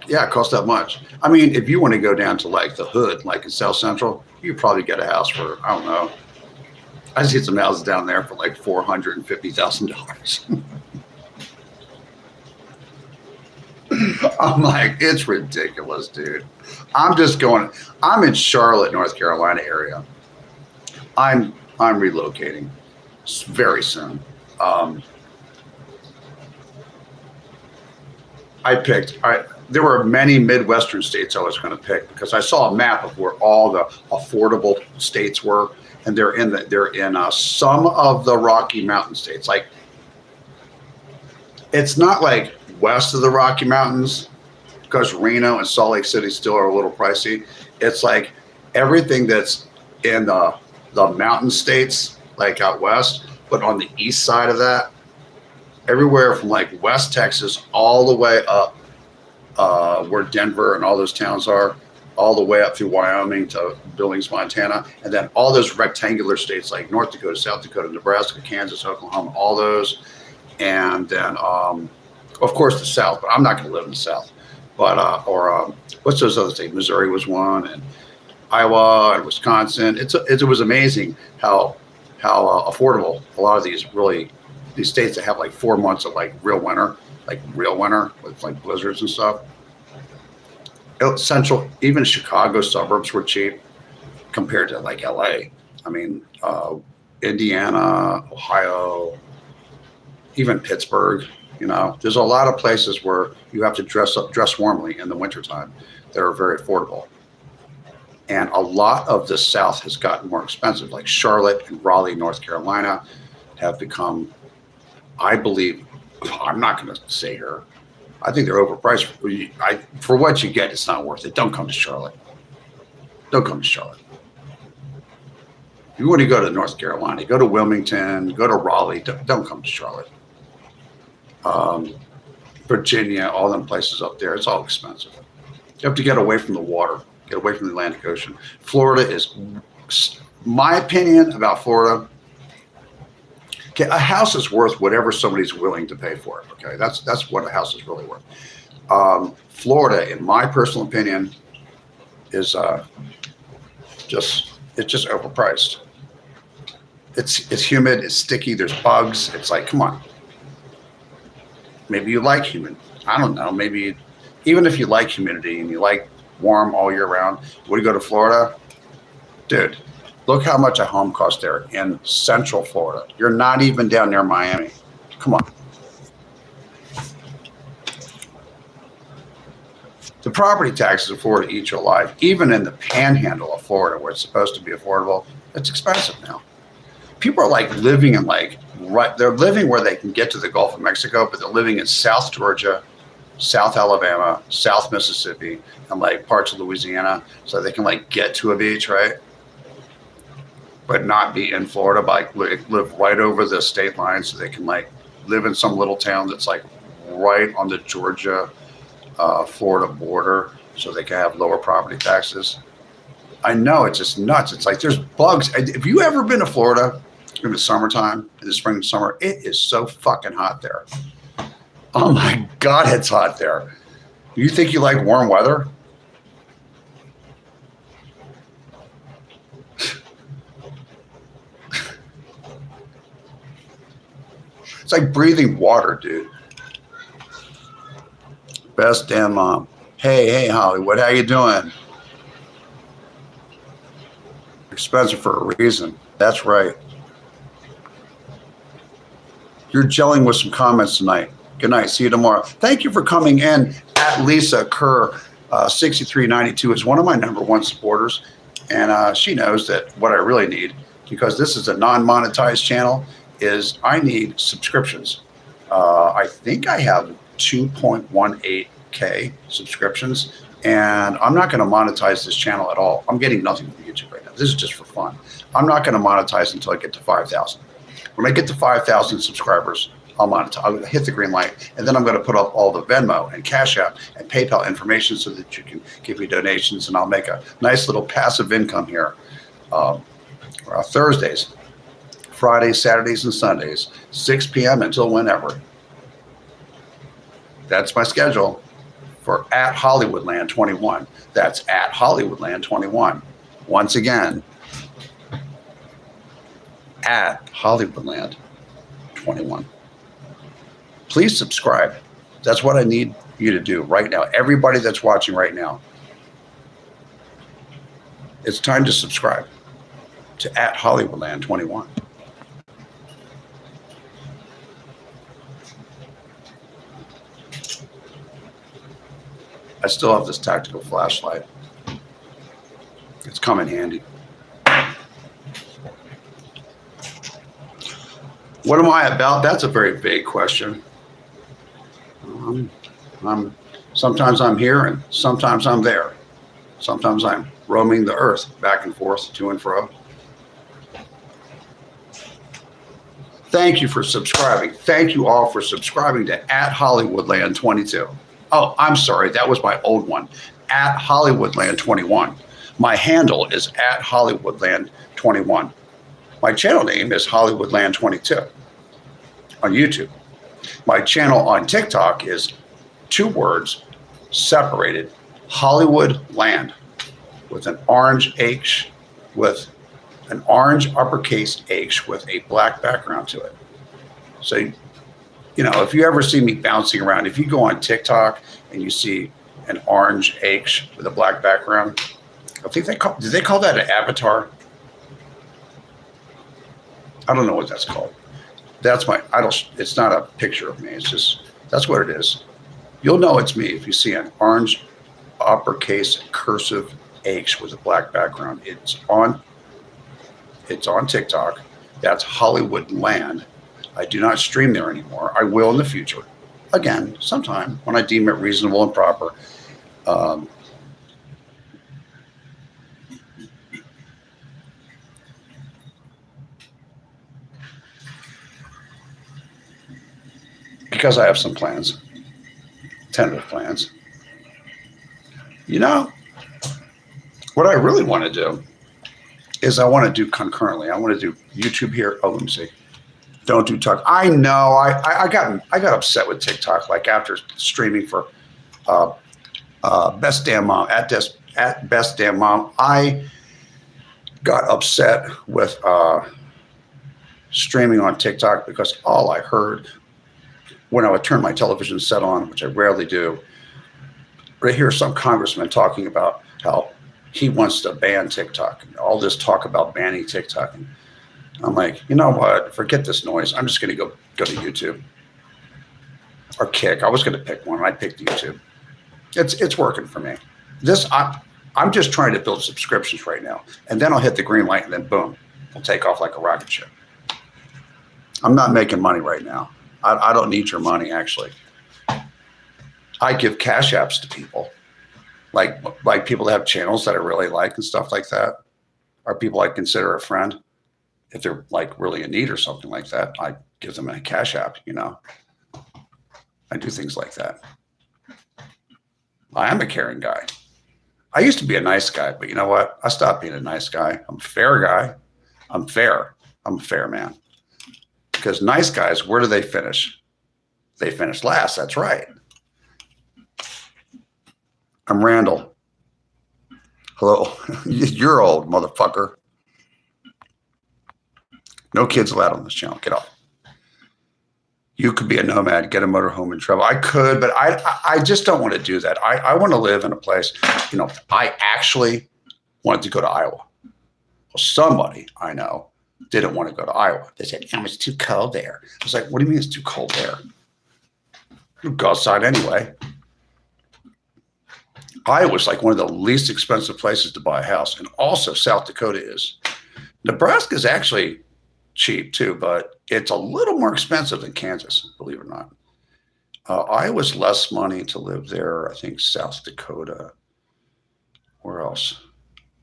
A: Yeah, it costs that much. I mean, if you want to go down to like the hood, like in South Central, you probably get a house for, I don't know. I see some houses down there for like $450,000. I'm like, it's ridiculous, dude. I'm in Charlotte, North Carolina area. I'm relocating very soon. There were many Midwestern states I was going to pick because I saw a map of where all the affordable states were, and they're in some of the Rocky Mountain states. Like, it's not like west of the Rocky Mountains, because Reno and Salt Lake City still are a little pricey. It's like everything that's in the mountain states, like out west, but on the east side of that, everywhere from like West Texas all the way up where Denver and all those towns are, all the way up through Wyoming to Billings, Montana, and then all those rectangular states like North Dakota, South Dakota, Nebraska, Kansas, Oklahoma, all those, and then of course the South. But I'm not going to live in the South. But what's those other states? Missouri was one, and Iowa and Wisconsin. It was amazing how affordable a lot of these states that have like 4 months of like real winter with like blizzards and stuff. Central, even Chicago suburbs were cheap compared to like LA. I mean, Indiana, Ohio, even Pittsburgh. You know, there's a lot of places where you have to dress warmly in the wintertime that are very affordable. And a lot of the South has gotten more expensive, like Charlotte and Raleigh, North Carolina, have become, I believe, I'm not going to say here, I think they're overpriced. For what you get, it's not worth it. Don't come to Charlotte. Don't come to Charlotte. If you want to go to North Carolina, go to Wilmington, go to Raleigh. Don't come to Charlotte. Virginia, all them places up there, it's all expensive. You have to get away from the water, get away from the Atlantic Ocean. Florida is, my opinion about Florida, okay, a house is worth whatever somebody's willing to pay for it. Okay, that's what a house is really worth. Florida, in my personal opinion, is just overpriced. It's humid, it's sticky, there's bugs. It's like, come on. Maybe you like humid. I don't know. Maybe even if you like humidity and you like warm all year round, would you go to Florida? Dude, look how much a home costs there in Central Florida. You're not even down near Miami. Come on. The property taxes in Florida eat you alive. Even in the panhandle of Florida, where it's supposed to be affordable, it's expensive now. People are like living in they're living where they can get to the Gulf of Mexico, but they're living in South Georgia, South Alabama, South Mississippi, and like parts of Louisiana, so they can like get to a beach, right? But not be in Florida, but like live right over the state line, so they can like live in some little town that's like right on the Georgia, Florida border, so they can have lower property taxes. I know, it's just nuts. It's like there's bugs. Have you ever been to Florida in the summertime, in the spring and summer? It is so fucking hot there. Oh my God, it's hot there. You think you like warm weather? It's like breathing water, dude. Best damn mom. Hey, Hollywood, how you doing? Expensive for a reason. That's right. You're gelling with some comments tonight. Good night. See you tomorrow. Thank you for coming in. At Lisa Kerr, 6392 is one of my #1 supporters. And she knows that what I really need, because this is a non-monetized channel, is I need subscriptions. I think I have 2.18K subscriptions, and I'm not going to monetize this channel at all. I'm getting nothing from YouTube right now. This is just for fun. I'm not going to monetize until I get to 5,000. When I get to 5,000 subscribers, I'll monetize. I'll hit the green light, and then I'm going to put up all the Venmo and Cash App and PayPal information so that you can give me donations, and I'll make a nice little passive income here. Thursdays, Fridays, Saturdays, and Sundays, 6 p.m. until whenever. That's my schedule for at Hollywoodland21. That's at Hollywoodland21. Once again, at Hollywoodland21. Please subscribe. That's what I need you to do right now. Everybody that's watching right now, it's time to subscribe to at Hollywoodland21. I still have this tactical flashlight. It's come in handy. What am I about? That's a very vague question. Sometimes I'm here and sometimes I'm there. Sometimes I'm roaming the earth back and forth, to and fro. Thank you for subscribing. Thank you all for subscribing to at Hollywoodland22. Oh, I'm sorry. That was my old one. At Hollywoodland21. My handle is at Hollywoodland21. My channel name is Hollywoodland22 on YouTube. My channel on TikTok is 2 words separated, Hollywoodland, with an orange H, with an orange uppercase H with a black background to it. So, you know, if you ever see me bouncing around, if you go on TikTok and you see an orange H with a black background, I think did they call that an avatar? I don't know what that's called. That's it's not a picture of me. It's just, that's what it is. You'll know it's me if you see an orange uppercase cursive H with a black background. It's on TikTok. That's Hollywoodland. I do not stream there anymore. I will in the future. Again, sometime when I deem it reasonable and proper. Because I have some plans, tentative plans. You know, what I really want to do is I want to do concurrently. I want to do YouTube here. Oh, let me see. Don't do TikTok. I know. I got upset with TikTok, like after streaming for Best Damn Mom at Best Damn Mom. I got upset with streaming on TikTok because all I heard when I would turn my television set on, which I rarely do, I hear some congressman talking about how he wants to ban TikTok. All this talk about banning TikTok. And I'm like, you know what? Forget this noise. I'm just going to go to YouTube or Kick. I was going to pick one. I picked YouTube. It's working for me. I'm just trying to build subscriptions right now, and then I'll hit the green light, and then boom, we'll take off like a rocket ship. I'm not making money right now. I don't need your money, actually. I give cash apps to people, like people that have channels that I really like and stuff like that, or people I consider a friend. If they're like really in need or something like that, I give them a cash app, you know. I do things like that. I am a caring guy. I used to be a nice guy, but you know what? I stopped being a nice guy. I'm a fair guy. I'm fair. I'm a fair man. Because nice guys, where do they finish? They finish last. That's right. I'm Randall. Hello. You're old, motherfucker. No kids allowed on this channel. Get off. You could be a nomad, get a motorhome and travel. I could, but I just don't want to do that. I want to live in a place, you know, I actually wanted to go to Iowa. Well, somebody I know didn't want to go to Iowa. They said, oh, it's too cold there. I was like, what do you mean it's too cold there? You go outside anyway. Iowa's like one of the least expensive places to buy a house. And also South Dakota is. Nebraska is actually cheap too, but it's a little more expensive than Kansas, believe it or not. Iowa's less money to live there. I think South Dakota. Where else?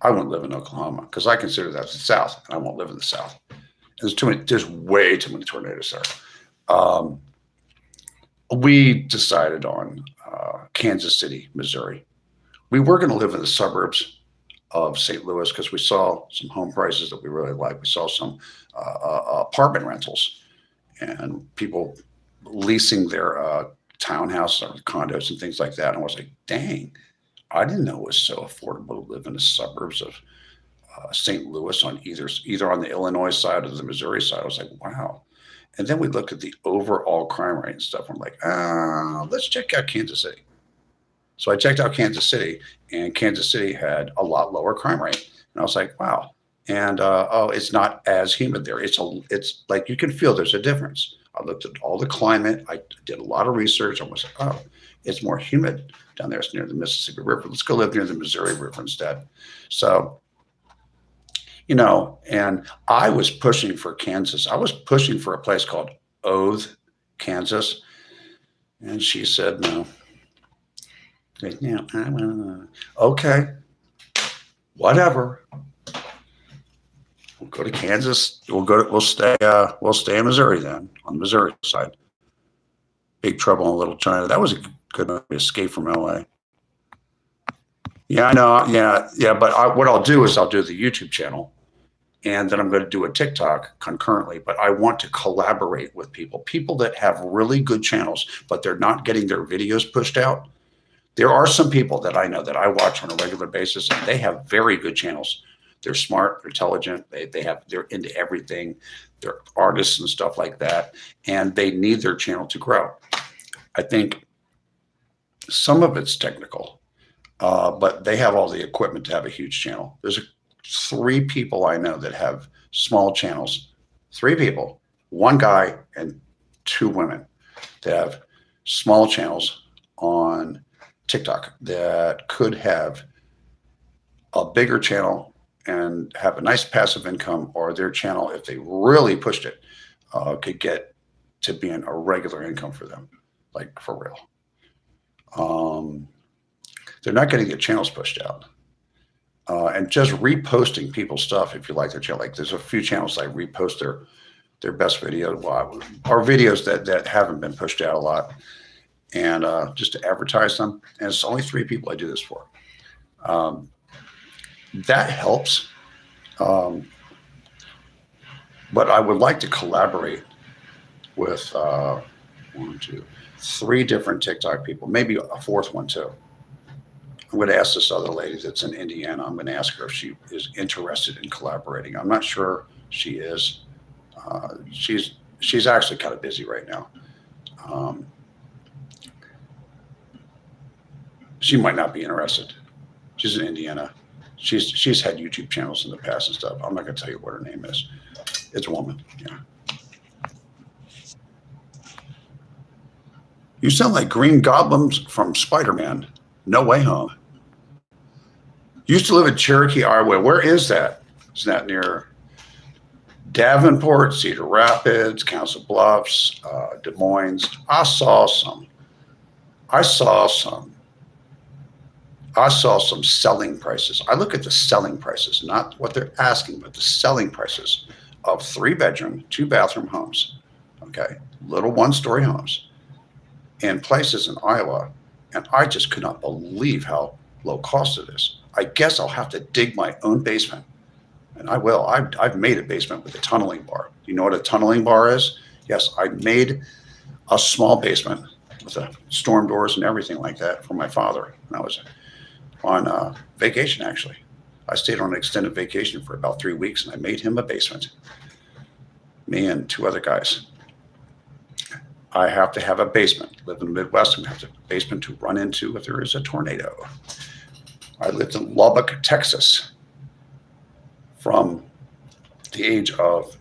A: I wouldn't live in Oklahoma because I consider that the South, and I won't live in the South. There's way too many tornadoes there. We decided on Kansas City, Missouri. We were going to live in the suburbs of St. Louis because we saw some home prices that we really liked. We saw some apartment rentals and people leasing their townhouses or condos and things like that. And I was like, dang, I didn't know it was so affordable to live in the suburbs of St. Louis on either on the Illinois side or the Missouri side. I was like, wow. And then we looked at the overall crime rate and stuff. And I'm like, let's check out Kansas City. So I checked out Kansas City, and Kansas City had a lot lower crime rate. And I was like, wow. And it's not as humid there. It's like you can feel there's a difference. I looked at all the climate. I did a lot of research. I was like, oh, it's more humid down there. It's near the Mississippi River. Let's go live near the Missouri River instead. So, you know, and I was pushing for Kansas. I was pushing for a place called Oath, Kansas. And she said, no. Okay, whatever. We'll go to Kansas. We'll stay in Missouri then, on the Missouri side. Big Trouble in Little China. That was a good movie, Escape from LA. Yeah, I know. Yeah. But what I'll do is I'll do the YouTube channel, and then I'm going to do a TikTok concurrently. But I want to collaborate with people that have really good channels, but they're not getting their videos pushed out. There are some people that I know that I watch on a regular basis, and they have very good channels. They're smart, they're intelligent, they're into everything. They're artists and stuff like that, and they need their channel to grow. I think some of it's technical, but they have all the equipment to have a huge channel. There's 3 people I know that have small channels. 3 people, 1 guy and 2 women that have small channels on TikTok that could have a bigger channel and have a nice passive income, or their channel, if they really pushed it, could get to being a regular income for them, like for real. They're not getting their channels pushed out. And just reposting people's stuff, if you like their channel, like there's a few channels that repost their best videos, or videos that haven't been pushed out a lot, and just to advertise them. And it's only 3 people I do this for. That helps. But I would like to collaborate with 1, 2, 3 different TikTok people, maybe a 4th one too. I'm going to ask this other lady that's in Indiana. I'm going to ask her if she is interested in collaborating. I'm not sure she is. She's actually kind of busy right now. She might not be interested. She's in Indiana. She's had YouTube channels in the past and stuff. I'm not going to tell you what her name is. It's a woman. Yeah. You sound like Green Goblin from Spider-Man. No Way Home. Used to live in Cherokee, Iowa. Where is that? Isn't that near Davenport, Cedar Rapids, Council Bluffs, Des Moines? I saw some I saw some selling prices. I look at the selling prices, not what they're asking, but the selling prices of 3-bedroom, 2-bathroom homes. Okay, little 1-story homes in places in Iowa, and I just could not believe how low cost it is. I guess I'll have to dig my own basement, and I will. I've made a basement with a tunneling bar. Do you know what a tunneling bar is? Yes, I made a small basement with the storm doors and everything like that for my father when I was on vacation. Actually, I stayed on an extended vacation for about 3 weeks, and I made him a basement. Me and 2 other guys. I have to have a basement. Live in the Midwest, and have a basement to run into if there is a tornado. I lived in Lubbock, Texas, from the age of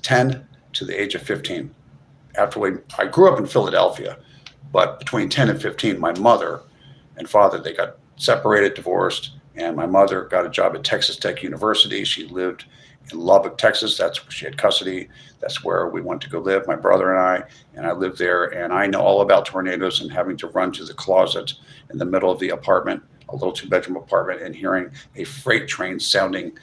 A: 10 to the age of 15. I grew up in Philadelphia, but between 10 and 15, my mother and father, they got separated, divorced, and my mother got a job at Texas Tech University. She lived in Lubbock, Texas. That's where she had custody. That's where we went to go live, my brother and I lived there. And I know all about tornadoes and having to run to the closet in the middle of the apartment, a little 2-bedroom apartment, and hearing a freight train sounding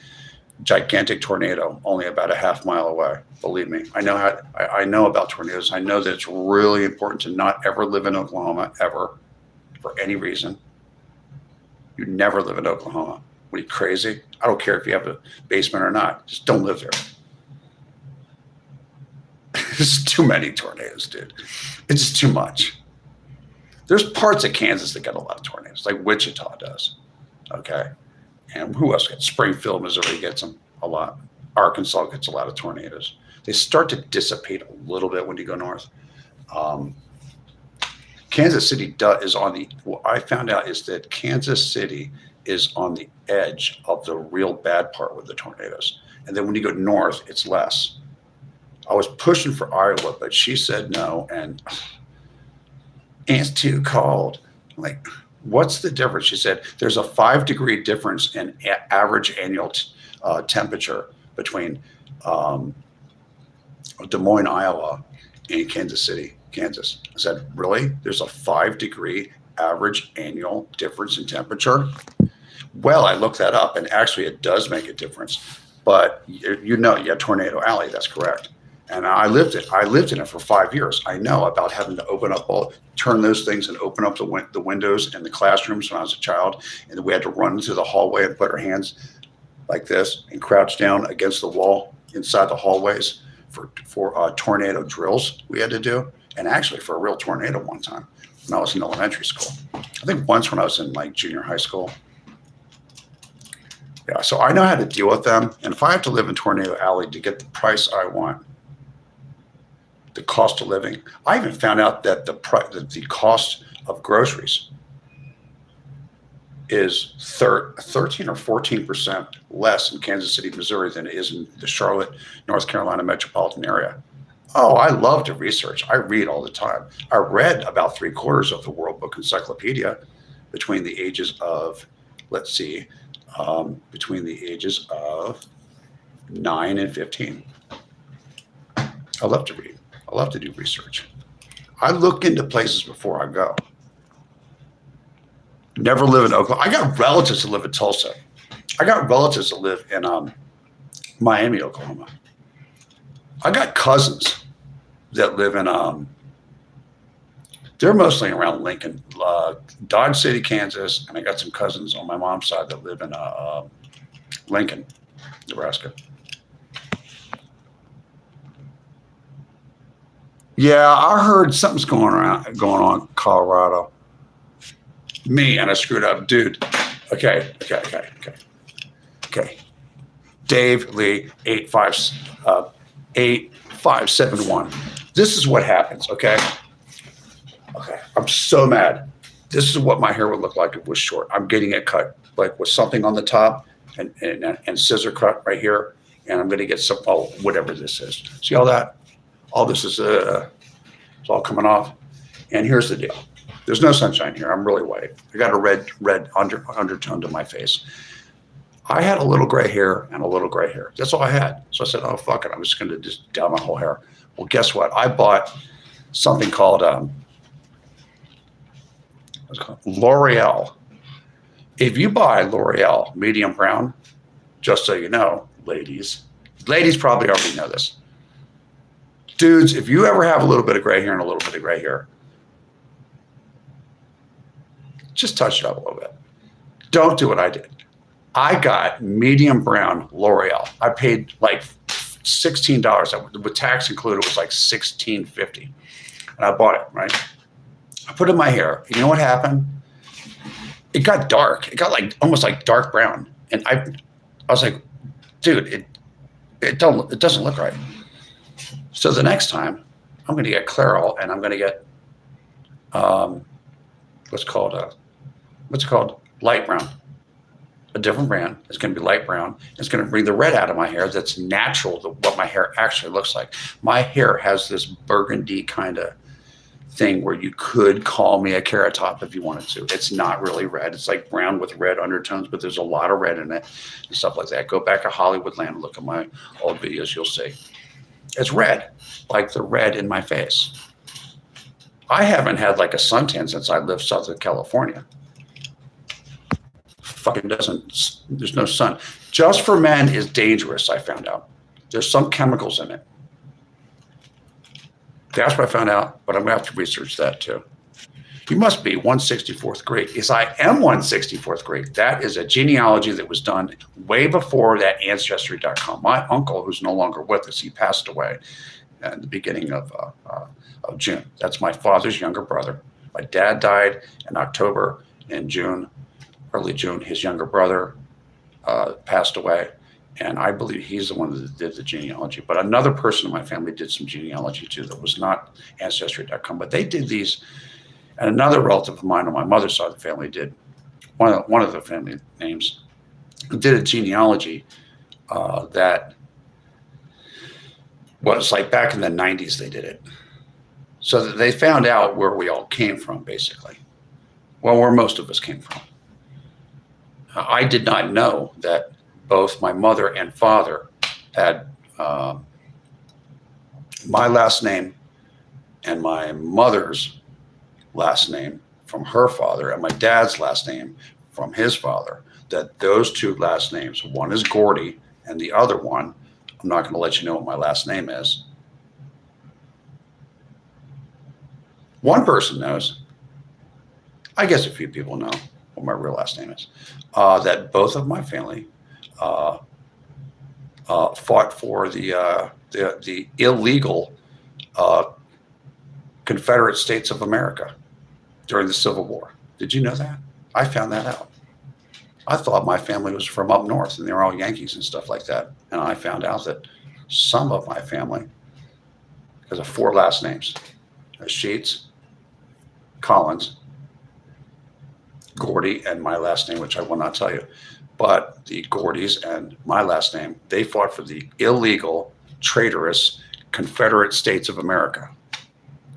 A: gigantic tornado only about a half mile away. Believe me, I know about tornadoes. I know that it's really important to not ever live in Oklahoma, ever, for any reason. You never live in Oklahoma. What are you, crazy? I don't care if you have a basement or not. Just don't live there. There's too many tornadoes, dude. It's just too much. There's parts of Kansas that get a lot of tornadoes, like Wichita does. Okay. And who else gets? Springfield, Missouri gets them a lot. Arkansas gets a lot of tornadoes. They start to dissipate a little bit when you go north. Kansas City is on the, what I found out is that Kansas City is on the edge of the real bad part with the tornadoes. And then when you go north, it's less. I was pushing for Iowa, but she said no. And it's too cold. I'm like, what's the difference? She said, there's a 5-degree difference in average annual temperature between Des Moines, Iowa, and Kansas City, Kansas. I said, really? There's a 5-degree average annual difference in temperature? Well, I looked that up, and actually it does make a difference. But yeah, Tornado Alley, that's correct. And I lived in it for 5 years. I know about having to turn those things and open up the windows in the classrooms when I was a child. And we had to run into the hallway and put our hands like this and crouch down against the wall inside the hallways for tornado drills we had to do. And actually for a real tornado one time when I was in elementary school. I think once when I was in like junior high school. Yeah, so I know how to deal with them. And if I have to live in Tornado Alley to get the price I want, the cost of living, I even found out that the cost of groceries is 13 or 14% less in Kansas City, Missouri than it is in the Charlotte, North Carolina metropolitan area. Oh, I love to research. I read all the time. I read about 3/4 of the World Book Encyclopedia between the ages of, between the ages of 9 and 15. I love to read. I love to do research. I look into places before I go. Never live in Oklahoma. I got relatives that live in Tulsa. I got relatives that live in Miami, Oklahoma. I got cousins that live in, they're mostly around Lincoln, Dodge City, Kansas, and I got some cousins on my mom's side that live in Lincoln, Nebraska. Yeah, I heard something's going on in Colorado. Man, I screwed up, dude. Okay. Dave Lee 8571. This is what happens. Okay. I'm so mad. This is what my hair would look like if it was short. I'm getting it cut like with something on the top and scissor cut right here, and I'm going to get some whatever this is. See all that? All this is it's all coming off. And here's the deal. There's no sunshine here. I'm really white. I got a red undertone to my face. I had a little gray hair and a little gray hair. That's all I had. So I said, oh, fuck it. I'm just going to just dye my whole hair. Well, guess what? I bought something called what's it called? L'Oreal. If you buy L'Oreal medium brown, just so you know, ladies probably already know this. Dudes, if you ever have a little bit of gray hair and a little bit of gray hair, just touch it up a little bit. Don't do what I did. I got medium brown L'Oreal. I paid like $16. With tax included, it was like $16.50. And I bought it, right? I put it in my hair. You know what happened? It got dark. It got like almost like dark brown. And I was like, dude, it doesn't look right. So the next time, I'm going to get Clairol, and I'm going to get what's it called? Light brown. A different brand. It's going to be light brown. It's going to bring the red out of my hair. That's natural to what my hair actually looks like. My hair has this burgundy kind of thing where you could call me a carrot top if you wanted to. It's not really red. It's like brown with red undertones, but there's a lot of red in it and stuff like that. Go back to Hollywoodland and look at my old videos. You'll see. It's red, like the red in my face. I haven't had like a suntan since I lived south of California. Fucking there's no sun. Just for Men is dangerous, I found out. There's some chemicals in it. That's what I found out, but I'm gonna have to research that too. You must be 164th grade. Yes, I am 164th grade. That is a genealogy that was done way before that Ancestry.com. My uncle, who's no longer with us, he passed away at the beginning of June. That's my father's younger brother. My dad died in October. In June, early June, his younger brother passed away. And I believe he's the one that did the genealogy. But another person in my family did some genealogy too that was not Ancestry.com. But they did these. And another relative of mine on my mother's side of the family did, one of the family names, did a genealogy that was like back in the 90s they did it. So that they found out where we all came from, basically. Well, where most of us came from. I did not know that both my mother and father had my last name and my mother's last name from her father and my dad's last name from his father, that those two last names, one is Gordy and the other one, I'm not going to let you know what my last name is. One person knows. I guess a few people know what my real last name is. That both of my family fought for the illegal Confederate States of America during the Civil War. Did you know that? I found that out. I thought my family was from up north and they were all Yankees and stuff like that. And I found out that some of my family has 4 last names. Sheets, Collins, Gordy, and my last name, which I will not tell you. But the Gordys and my last name, they fought for the illegal, traitorous Confederate States of America.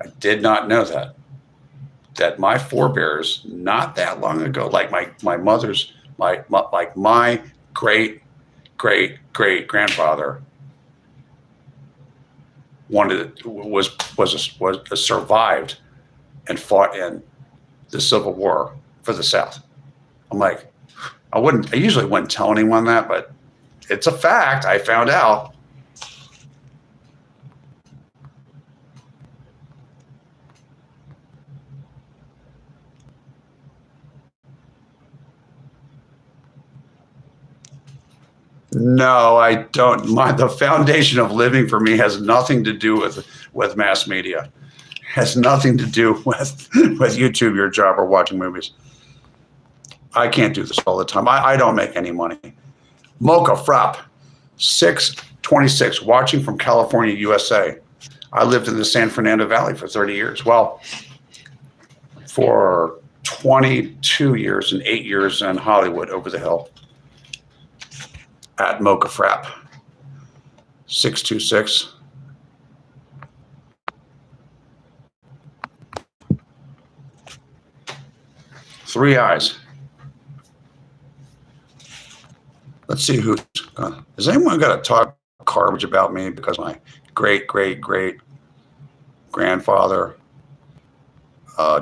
A: I did not know that. That my forebears, not that long ago, like my mother's, like my great grandfather, survived and fought in the Civil War for the South. I'm like, I usually wouldn't tell anyone that, but it's a fact. I found out. No, I don't. The foundation of living for me has nothing to do with mass media. Has nothing to do with YouTube, your job, or watching movies. I can't do this all the time. I don't make any money. Mocha Frap, 626, watching from California, USA. I lived in the San Fernando Valley for 30 years. Well, for 22 years and 8 years in Hollywood over the hill. At Mocha Frap, 626. Three eyes. Let's see who's. Has anyone got to talk garbage about me because my great grandfather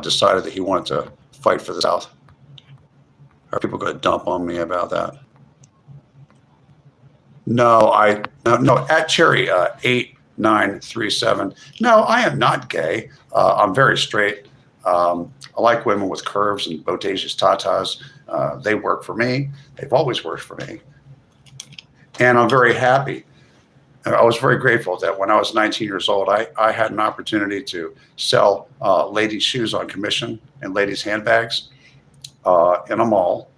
A: decided that he wanted to fight for the South. Are people going to dump on me about that? No, no, at Cherry 8937. No, I am not gay. I'm very straight. I like women with curves and bodacious tatas. They work for me. They've always worked for me. And I'm very happy. I was very grateful that when I was 19 years old, I had an opportunity to sell ladies' shoes on commission and ladies' handbags in a mall.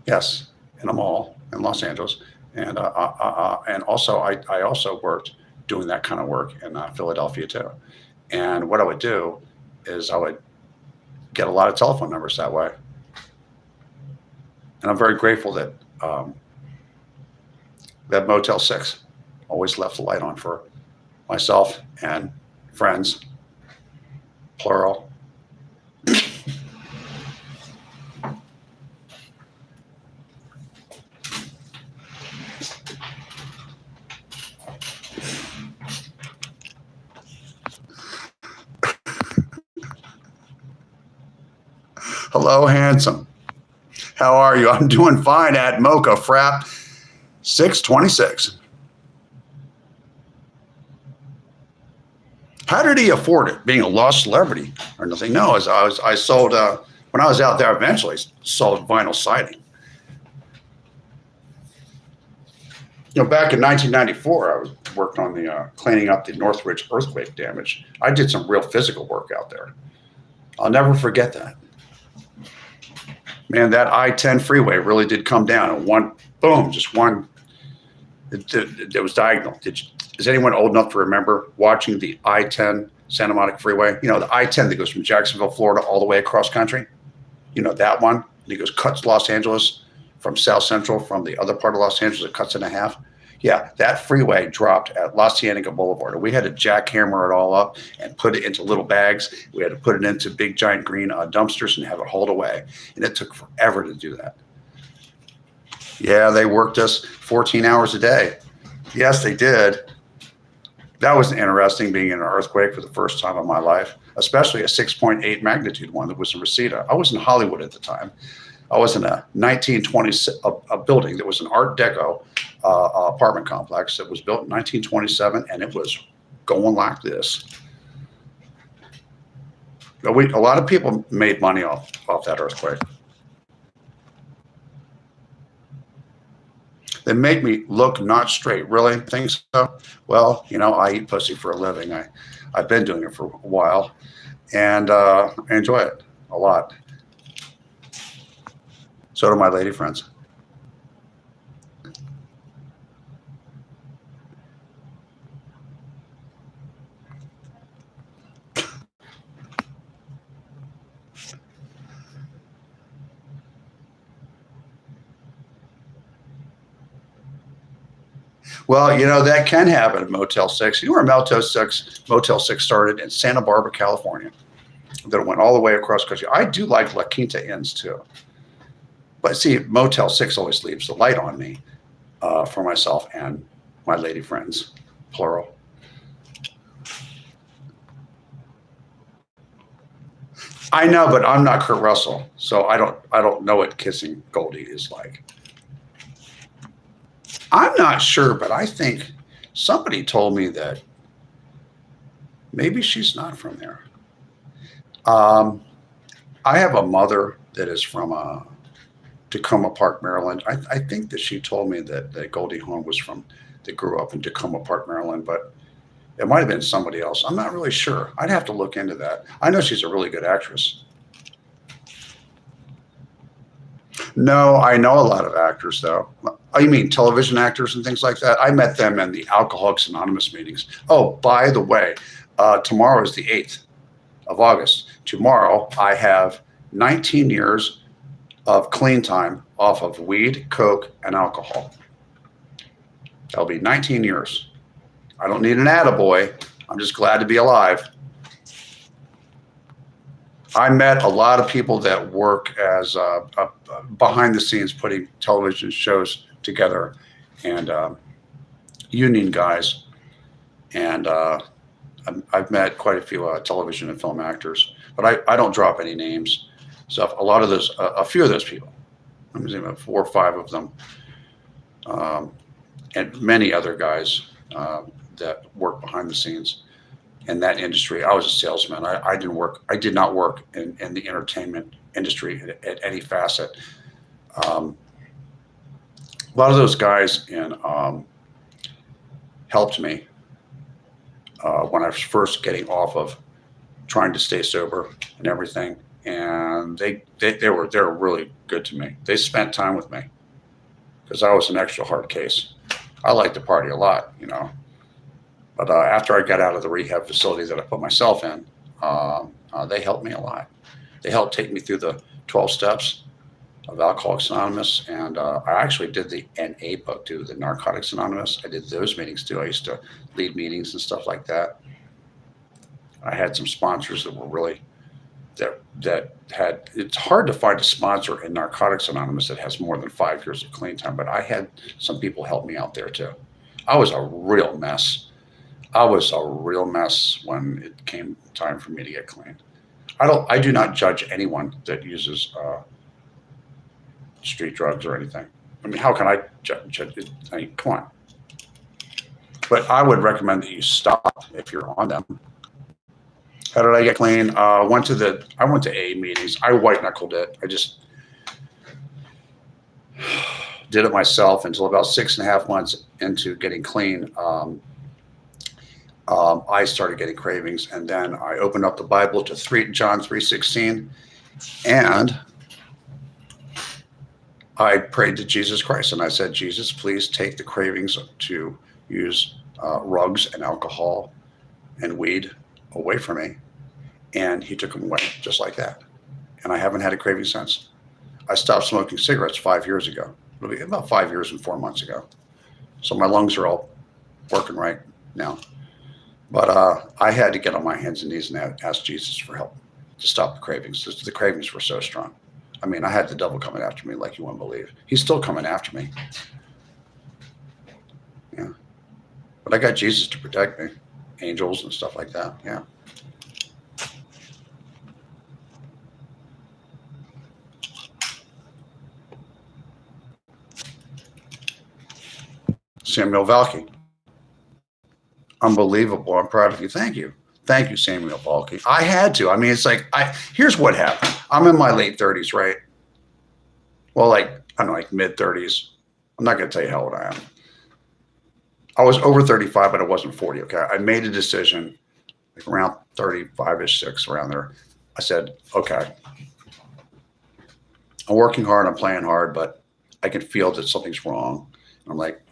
A: Yes, in a mall in Los Angeles. And also, I also worked doing that kind of work in Philadelphia too. And what I would do is I would get a lot of telephone numbers that way. And I'm very grateful that that Motel 6 always left the light on for myself and friends, plural. Hello, handsome. How are you? I'm doing fine at Mocha Frap 626. How did he afford it? Being a lost celebrity or nothing? No, I sold when I was out there. Eventually, sold vinyl siding. You know, back in 1994, I was working on the cleaning up the Northridge earthquake damage. I did some real physical work out there. I'll never forget that. Man, that I-10 freeway really did come down and one, boom, just one. It was diagonal. Is anyone old enough to remember watching the I-10 Santa Monica freeway? You know, the I-10 that goes from Jacksonville, Florida, all the way across country. You know, that one. It goes, cuts Los Angeles from South Central, from the other part of Los Angeles, it cuts in half. Yeah, that freeway dropped at La Cienega Boulevard. And we had to jackhammer it all up and put it into little bags. We had to put it into big, giant green dumpsters and have it hauled away. And it took forever to do that. Yeah, they worked us 14 hours a day. Yes, they did. That was interesting, being in an earthquake for the first time in my life, especially a 6.8 magnitude one that was in Reseda. I was in Hollywood at the time. I was in a 1920 a building that was an Art Deco apartment complex that was built in 1927, and it was going like this. A lot of people made money off that earthquake. They make me look not straight. Really? Think so? Well, you know, I eat pussy for a living. I've been doing it for a while, and I enjoy it a lot. So do my lady friends. Well, you know, that can happen at Motel 6. You know where Motel 6 started? In Santa Barbara, California. That went all the way across country. I do like La Quinta Inns too. But see, Motel 6 always leaves the light on me for myself and my lady friends, plural. I know, but I'm not Kurt Russell, so I don't know what kissing Goldie is like. I'm not sure, but I think somebody told me that maybe she's not from there. I have a mother that is from Tacoma Park, Maryland. I think that she told me that Goldie Hawn was that grew up in Tacoma Park, Maryland, but it might have been somebody else. I'm not really sure. I'd have to look into that. I know she's a really good actress. No, I know a lot of actors, though. Oh, you mean television actors and things like that? I met them in the Alcoholics Anonymous meetings. Oh, by the way, tomorrow is the 8th of August. Tomorrow, I have 19 years of clean time off of weed, coke, and alcohol. That'll be 19 years. I don't need an attaboy. I'm just glad to be alive. I met a lot of people that work as behind the scenes, putting television shows together, and union guys. And I've met quite a few television and film actors. but I don't drop any names. So a lot of those, a few of those people, I'm using about 4 or 5 of them, and many other guys that work behind the scenes in that industry. I was a salesman. I did not work in the entertainment industry at any facet. A lot of those guys helped me when I was first getting off of trying to stay sober and everything. And they were really good to me. They spent time with me because I was an extra hard case. I like to party a lot, you know. But after I got out of the rehab facility that I put myself in, they helped me a lot. They helped take me through the 12 steps of Alcoholics Anonymous. And I actually did the NA book too, the Narcotics Anonymous. I did those meetings too. I used to lead meetings and stuff like that. I had some sponsors that were really, that had, it's hard to find a sponsor in Narcotics Anonymous that has more than 5 years of clean time, but I had some people help me out there too. I was a real mess. I was a real mess when it came time for me to get clean. I do not judge anyone that uses street drugs or anything. I mean, how can I judge it? I mean, come on. But I would recommend that you stop if you're on them. How did I get clean? I went to AA meetings. I white knuckled it. I just did it myself until about 6.5 months into getting clean. I started getting cravings, and then I opened up the Bible to John 3:16, and I prayed to Jesus Christ, and I said, Jesus, please take the cravings to use rugs and alcohol and weed away from me. And he took them away just like that. And I haven't had a craving since. I stopped smoking cigarettes 5 years ago. It'll be about 5 years and 4 months ago. So my lungs are all working right now. But I had to get on my hands and knees and ask Jesus for help to stop the cravings. The cravings were so strong. I mean, I had the devil coming after me like you wouldn't believe. He's still coming after me. Yeah. But I got Jesus to protect me. Angels and stuff like that. Yeah. Samuel Valky. Unbelievable. I'm proud of you. Thank you. Thank you, Samuel Valky. I had to. I mean, it's like, here's what happened. I'm in my late 30s, right? Well, like, I don't know, like mid 30s. I'm not going to tell you how old I am. I was over 35, but I wasn't 40. Okay. I made a decision like around 35-ish, 6, around there. I said, okay, I'm working hard. I'm playing hard, but I can feel that something's wrong. And I'm like,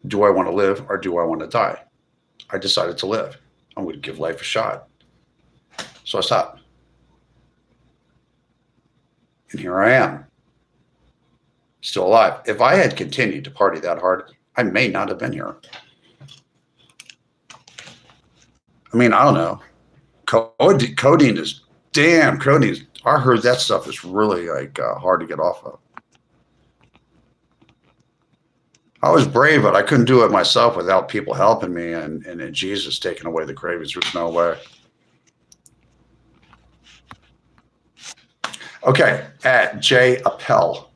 A: do I want to live or do I want to die? I decided to live. I'm going to give life a shot. So I stopped. And here I am, still alive. If I had continued to party that hard, I may not have been here. I mean, I don't know. Codeine is, I heard that stuff is really like hard to get off of. I was brave, but I couldn't do it myself without people helping me and Jesus taking away the cravings. There's no way. Okay, at J. Appel.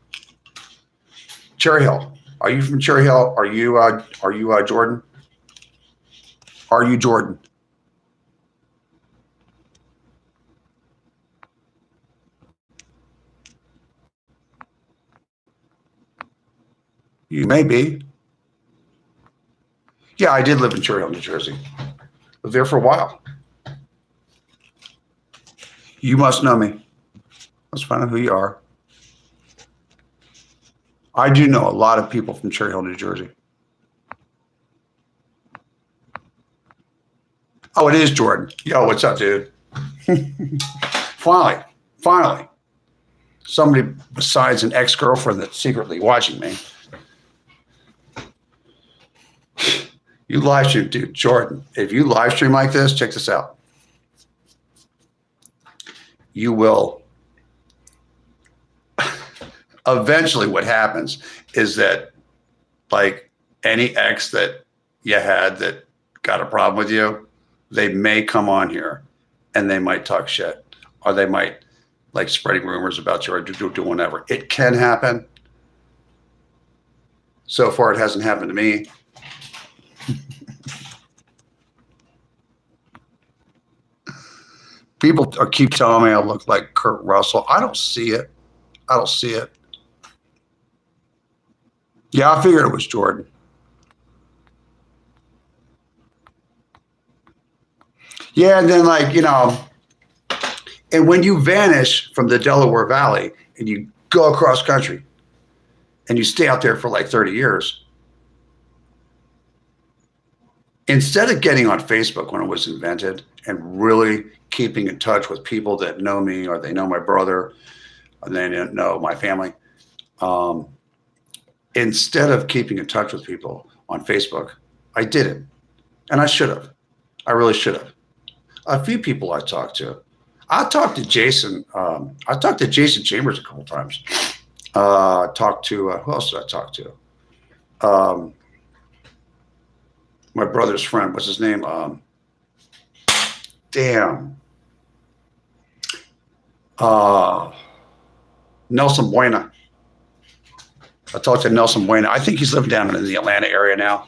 A: Cherry Hill. Are you from Cherry Hill? Are you Jordan? Are you Jordan? You may be. Yeah, I did live in Cherry Hill, New Jersey. Lived there for a while. You must know me. Let's find out who you are. I do know a lot of people from Cherry Hill, New Jersey. Oh, it is Jordan. Yo, what's up, dude? Finally. Somebody besides an ex-girlfriend that's secretly watching me. You live stream, dude, Jordan. If you live stream like this, check this out. You will. Eventually, what happens is that, like any ex that you had that got a problem with you, they may come on here and they might talk shit, or they might like spreading rumors about you or do whatever. It can happen. So far, it hasn't happened to me. People keep telling me I look like Kurt Russell. I don't see it. I don't see it. Yeah, I figured it was Jordan. Yeah, and then like, you know, and when you vanish from the Delaware Valley and you go across country and you stay out there for like 30 years, instead of getting on Facebook when it was invented and really keeping in touch with people that know me or they know my brother or they know my family, instead of keeping in touch with people on Facebook, I didn't. And I should have. I really should have. A few people I talked to. I talked to Jason. I talked to Jason Chambers a couple times. Talked to, who else did I talk to? My brother's friend, what's his name? Nelson Buena. I talked to Nelson Buena. I think he's living down in the Atlanta area now.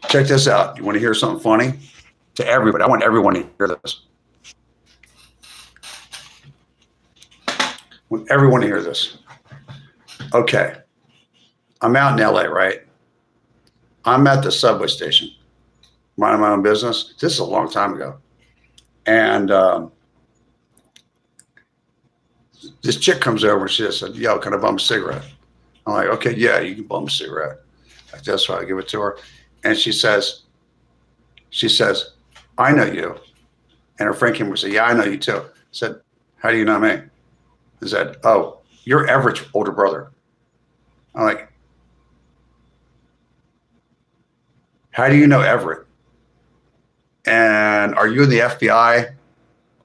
A: Check this out. You want to hear something funny? To everybody. I want everyone to hear this. I want everyone to hear this. Okay. I'm out in LA, right? I'm at the subway station, minding my own business. This is a long time ago. And this chick comes over and she just said, yo, can I bum a cigarette? I'm like, okay, yeah, you can bum a cigarette. Like that's why I give it to her. And she says, I know you. And her friend came over and said, yeah, I know you too. I said, how do you know me? I said, oh, you're Everett's older brother. I'm like, how do you know Everett? And are you in the FBI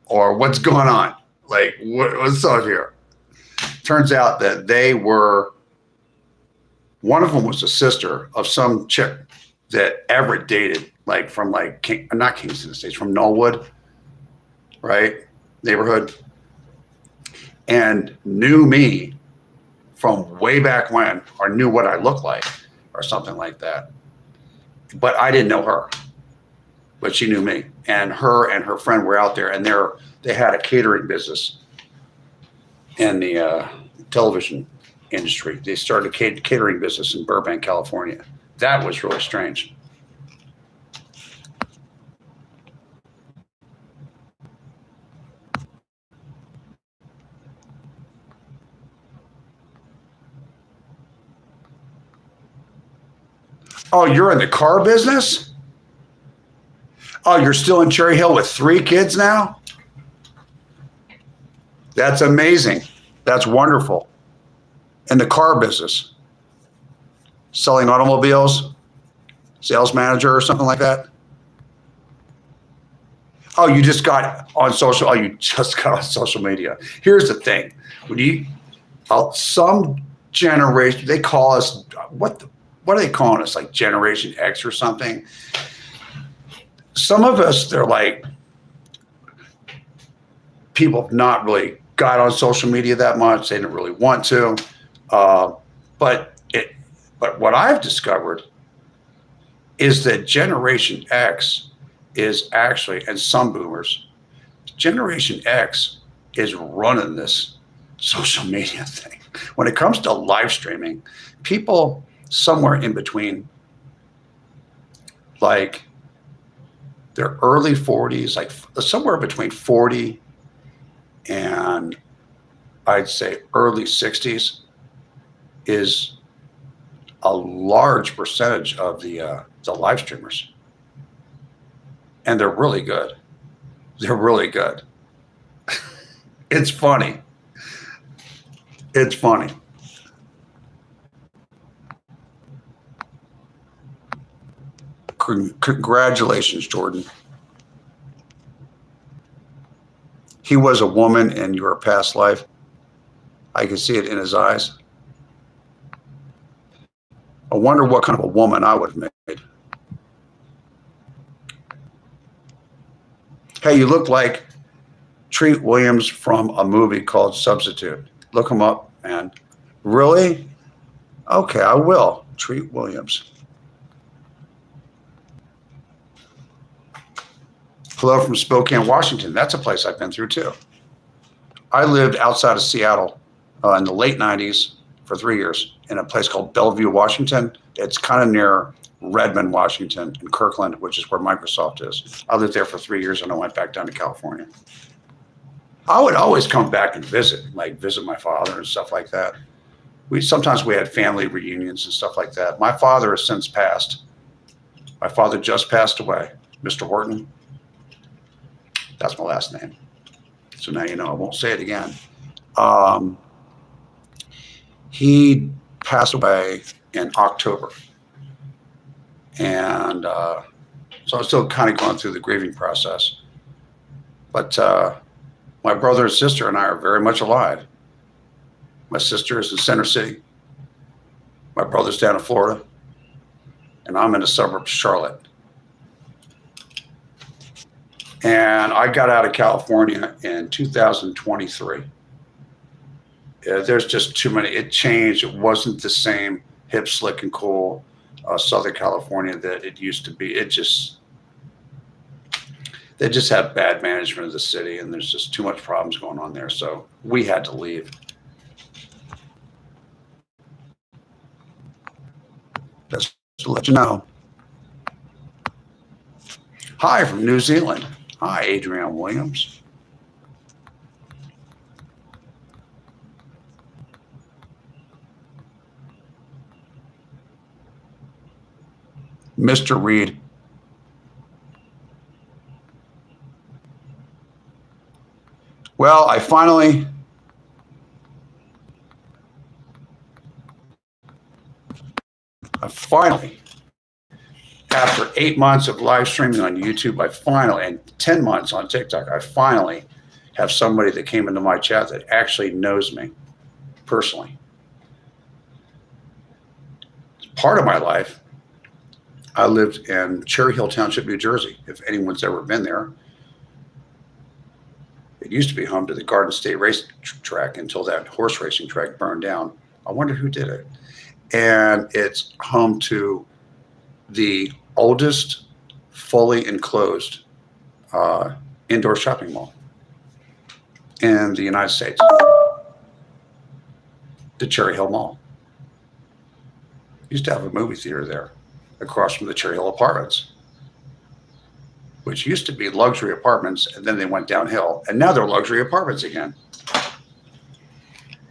A: or what's going on? Like, what's up here? Turns out that they were, one of them was a sister of some chick that Everett dated, like from like, not Kingston Estates, from Knollwood, right? Neighborhood. And knew me from way back when, or knew what I looked like or something like that. But I didn't know her, but she knew me. And her friend were out there, and they had a catering business in the television industry. They started a catering business in Burbank, California. That was really strange. Oh, you're in the car business? Oh, you're still in Cherry Hill with 3 kids now? That's amazing. That's wonderful. In the car business, selling automobiles, sales manager or something like that? Oh, you just got on social. Oh, you just got on social media. Here's the thing. When you, some generation, they call us, what are they calling us? Like Generation X or something? Some of us, they're like, people have not really got on social media that much. They didn't really want to. But what I've discovered is that Generation X is actually, and some boomers, Generation X is running this social media thing. When it comes to live streaming, people somewhere in between, like their early 40s, like somewhere between 40 and I'd say early 60s, is a large percentage of the live streamers. And they're really good. They're really good. It's funny. It's funny. Congratulations, Jordan. He was a woman in your past life. I can see it in his eyes. I wonder what kind of a woman I would have made. Hey, you look like Treat Williams from a movie called Substitute. Look him up, man. Really? Okay, I will. Treat Williams. Hello from Spokane, Washington. That's a place I've been through too. I lived outside of Seattle in the late 90s for 3 years in a place called Bellevue, Washington. It's kind of near Redmond, Washington, and Kirkland, which is where Microsoft is. I lived there for 3 years and I went back down to California. I would always come back and visit my father and stuff like that. Sometimes we had family reunions and stuff like that. My father has since passed. My father just passed away, Mr. Horton. That's my last name. So now you know, I won't say it again. He passed away in October. And so I'm still kind of going through the grieving process. But my brother and sister and I are very much alive. My sister is in Center City. My brother's down in Florida. And I'm in the suburbs of Charlotte. And I got out of California in 2023. There's just too many. It changed. It wasn't the same hip, slick, and cool Southern California that it used to be. They just have bad management of the city, and there's just too much problems going on there. So we had to leave. Just to let you know. Hi from New Zealand. Hi, Adrienne Williams. Mr. Reed. Well, I finally after 8 months of live streaming on YouTube, and 10 months on TikTok, I finally have somebody that came into my chat that actually knows me personally. Part of my life, I lived in Cherry Hill Township, New Jersey. If anyone's ever been there, it used to be home to the Garden State race track until that horse racing track burned down. I wonder who did it. And it's home to the oldest fully enclosed indoor shopping mall in the United States, the Cherry Hill Mall. Used to have a movie theater there across from the Cherry Hill Apartments, which used to be luxury apartments, and then they went downhill, and now they're luxury apartments again.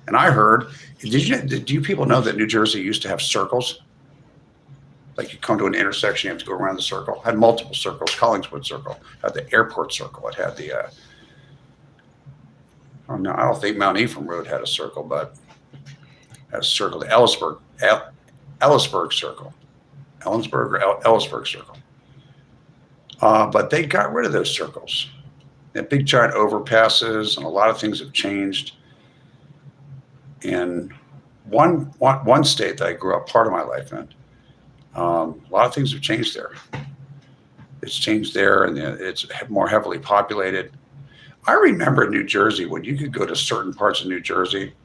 A: And I heard, do you people know that New Jersey used to have circles? Like you come to an intersection, you have to go around the circle. It had multiple circles. Collingswood Circle, had the airport circle. It had the, I don't think Mount Ephraim Road had a circle, but it had a circle, the Ellisburg Circle. Ellisburg Circle. But they got rid of those circles. They had big giant overpasses, and a lot of things have changed. In one state that I grew up part of my life in, a lot of things have changed there. It's changed there, and it's more heavily populated. I remember New Jersey when you could go to certain parts of New Jersey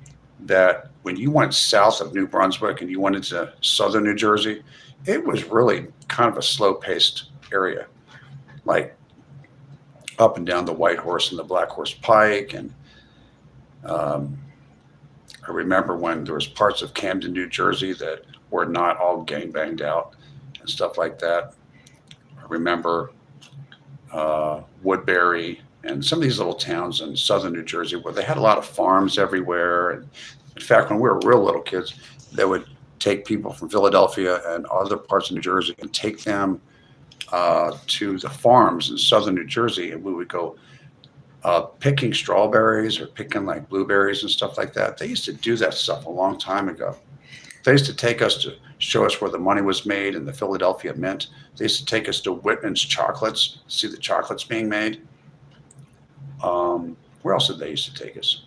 A: that when you went south of New Brunswick and you went into southern New Jersey, it was really kind of a slow-paced area, like up and down the White Horse and the Black Horse Pike. And I remember when there was parts of Camden, New Jersey that were not all gang-banged out and stuff like that. I remember Woodbury and some of these little towns in southern New Jersey where they had a lot of farms everywhere. And in fact, when we were real little kids, they would take people from Philadelphia and other parts of New Jersey and take them to the farms in southern New Jersey, and we would go picking strawberries or picking like blueberries and stuff like that. They used to do that stuff a long time ago. They used to take us to show us where the money was made in the Philadelphia Mint. They used to take us to Whitman's Chocolates, see the chocolates being made. Where else did they used to take us?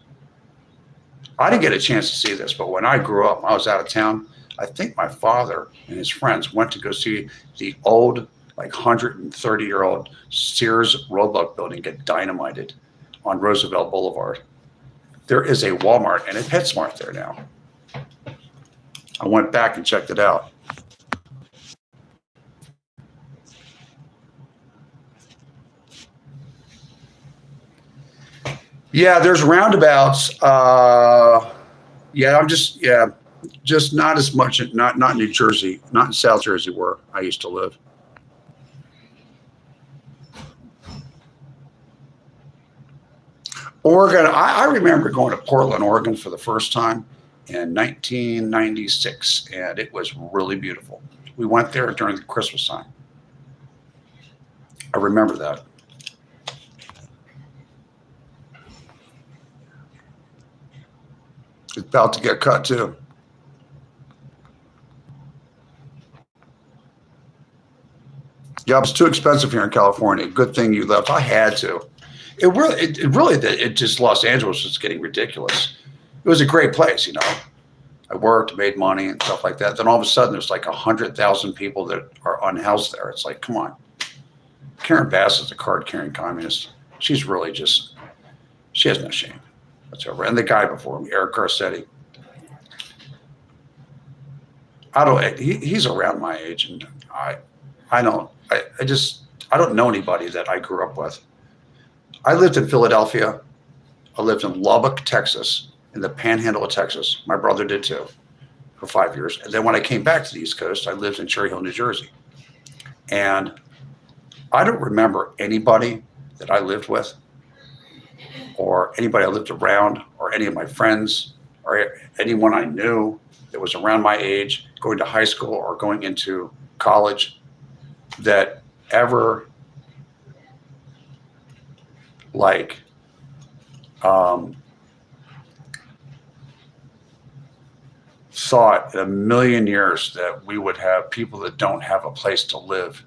A: I didn't get a chance to see this, but when I grew up, I was out of town. I think my father and his friends went to go see the old like 130-year-old Sears Roebuck building get dynamited on Roosevelt Boulevard. There is a Walmart and a PetSmart there now. I went back and checked it out. Yeah, there's roundabouts. Just not as much. Not in New Jersey, not in South Jersey where I used to live. Oregon. I remember going to Portland, Oregon, for the first time in 1996, and it was really beautiful. We went there during the Christmas time. I remember that. It's about to get cut too. Yeah, it was too expensive here in California. Good thing you left. I had to. It just Los Angeles was getting ridiculous. It was a great place, you know. I worked, made money, and stuff like that. Then all of a sudden, there's like 100,000 people that are unhoused there. It's like, come on. Karen Bass is a card-carrying communist. She's really just, she has no shame whatsoever. And the guy before him, Eric Garcetti. He's around my age, and I don't know anybody that I grew up with. I lived in Philadelphia. I lived in Lubbock, Texas, in the panhandle of Texas. My brother did too, for 5 years. And then when I came back to the East Coast, I lived in Cherry Hill, New Jersey. And I don't remember anybody that I lived with or anybody I lived around or any of my friends or anyone I knew that was around my age, going to high school or going into college, that ever thought in a million years that we would have people that don't have a place to live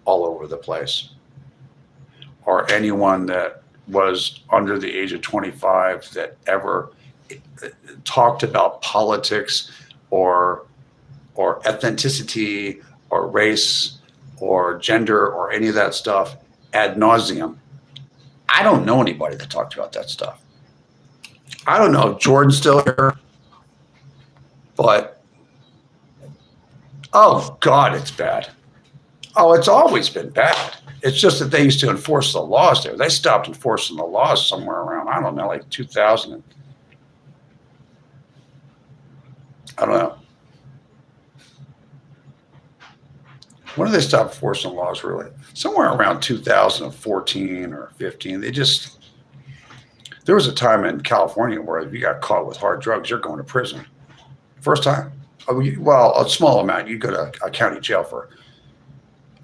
A: all over the place, or anyone that was under the age of 25 that ever talked about politics or ethnicity or race or gender or any of that stuff ad nauseum. I don't know anybody that talked about that stuff. I don't know if Jordan's still here, but oh God, it's bad. Oh, it's always been bad. It's just that they used to enforce the laws there. They stopped enforcing the laws somewhere around, I don't know, like 2000. I don't know. When did they stop enforcing laws, really? Somewhere around 2014 or 15. There was a time in California where if you got caught with hard drugs, you're going to prison. First time, well, a small amount. You go to a county jail for,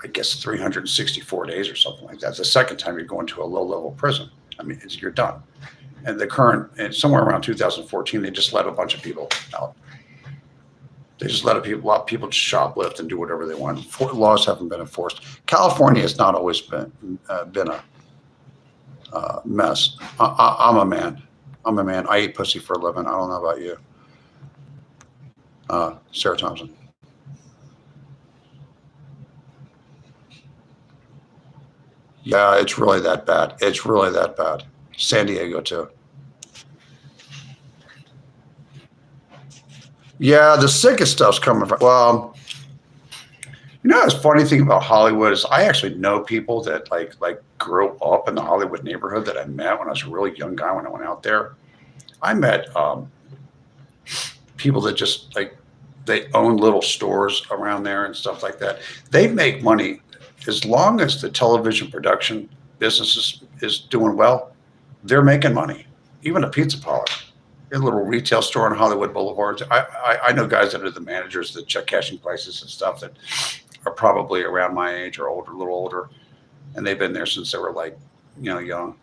A: I guess, 364 days or something like that. The second time, you're going to a low-level prison. I mean, you're done. And somewhere around 2014, they just let a bunch of people out. They just let people shoplift and do whatever they want. Laws haven't been enforced. California has not always been a mess. I'm a man. I eat pussy for a living. I don't know about you. Sarah Thompson. Yeah, it's really that bad. It's really that bad. San Diego too. Yeah, the sickest stuff's coming from, well, you know, the funny thing about Hollywood is I actually know people that like grew up in the Hollywood neighborhood that I met when I was a really young guy when I went out there. I met people that just they own little stores around there and stuff like that. They make money as long as the television production business is doing well. They're making money. Even a pizza parlor. A little retail store on Hollywood Boulevard. I know guys that are the managers that check cashing places and stuff that are probably around my age or older, a little older, and they've been there since they were young.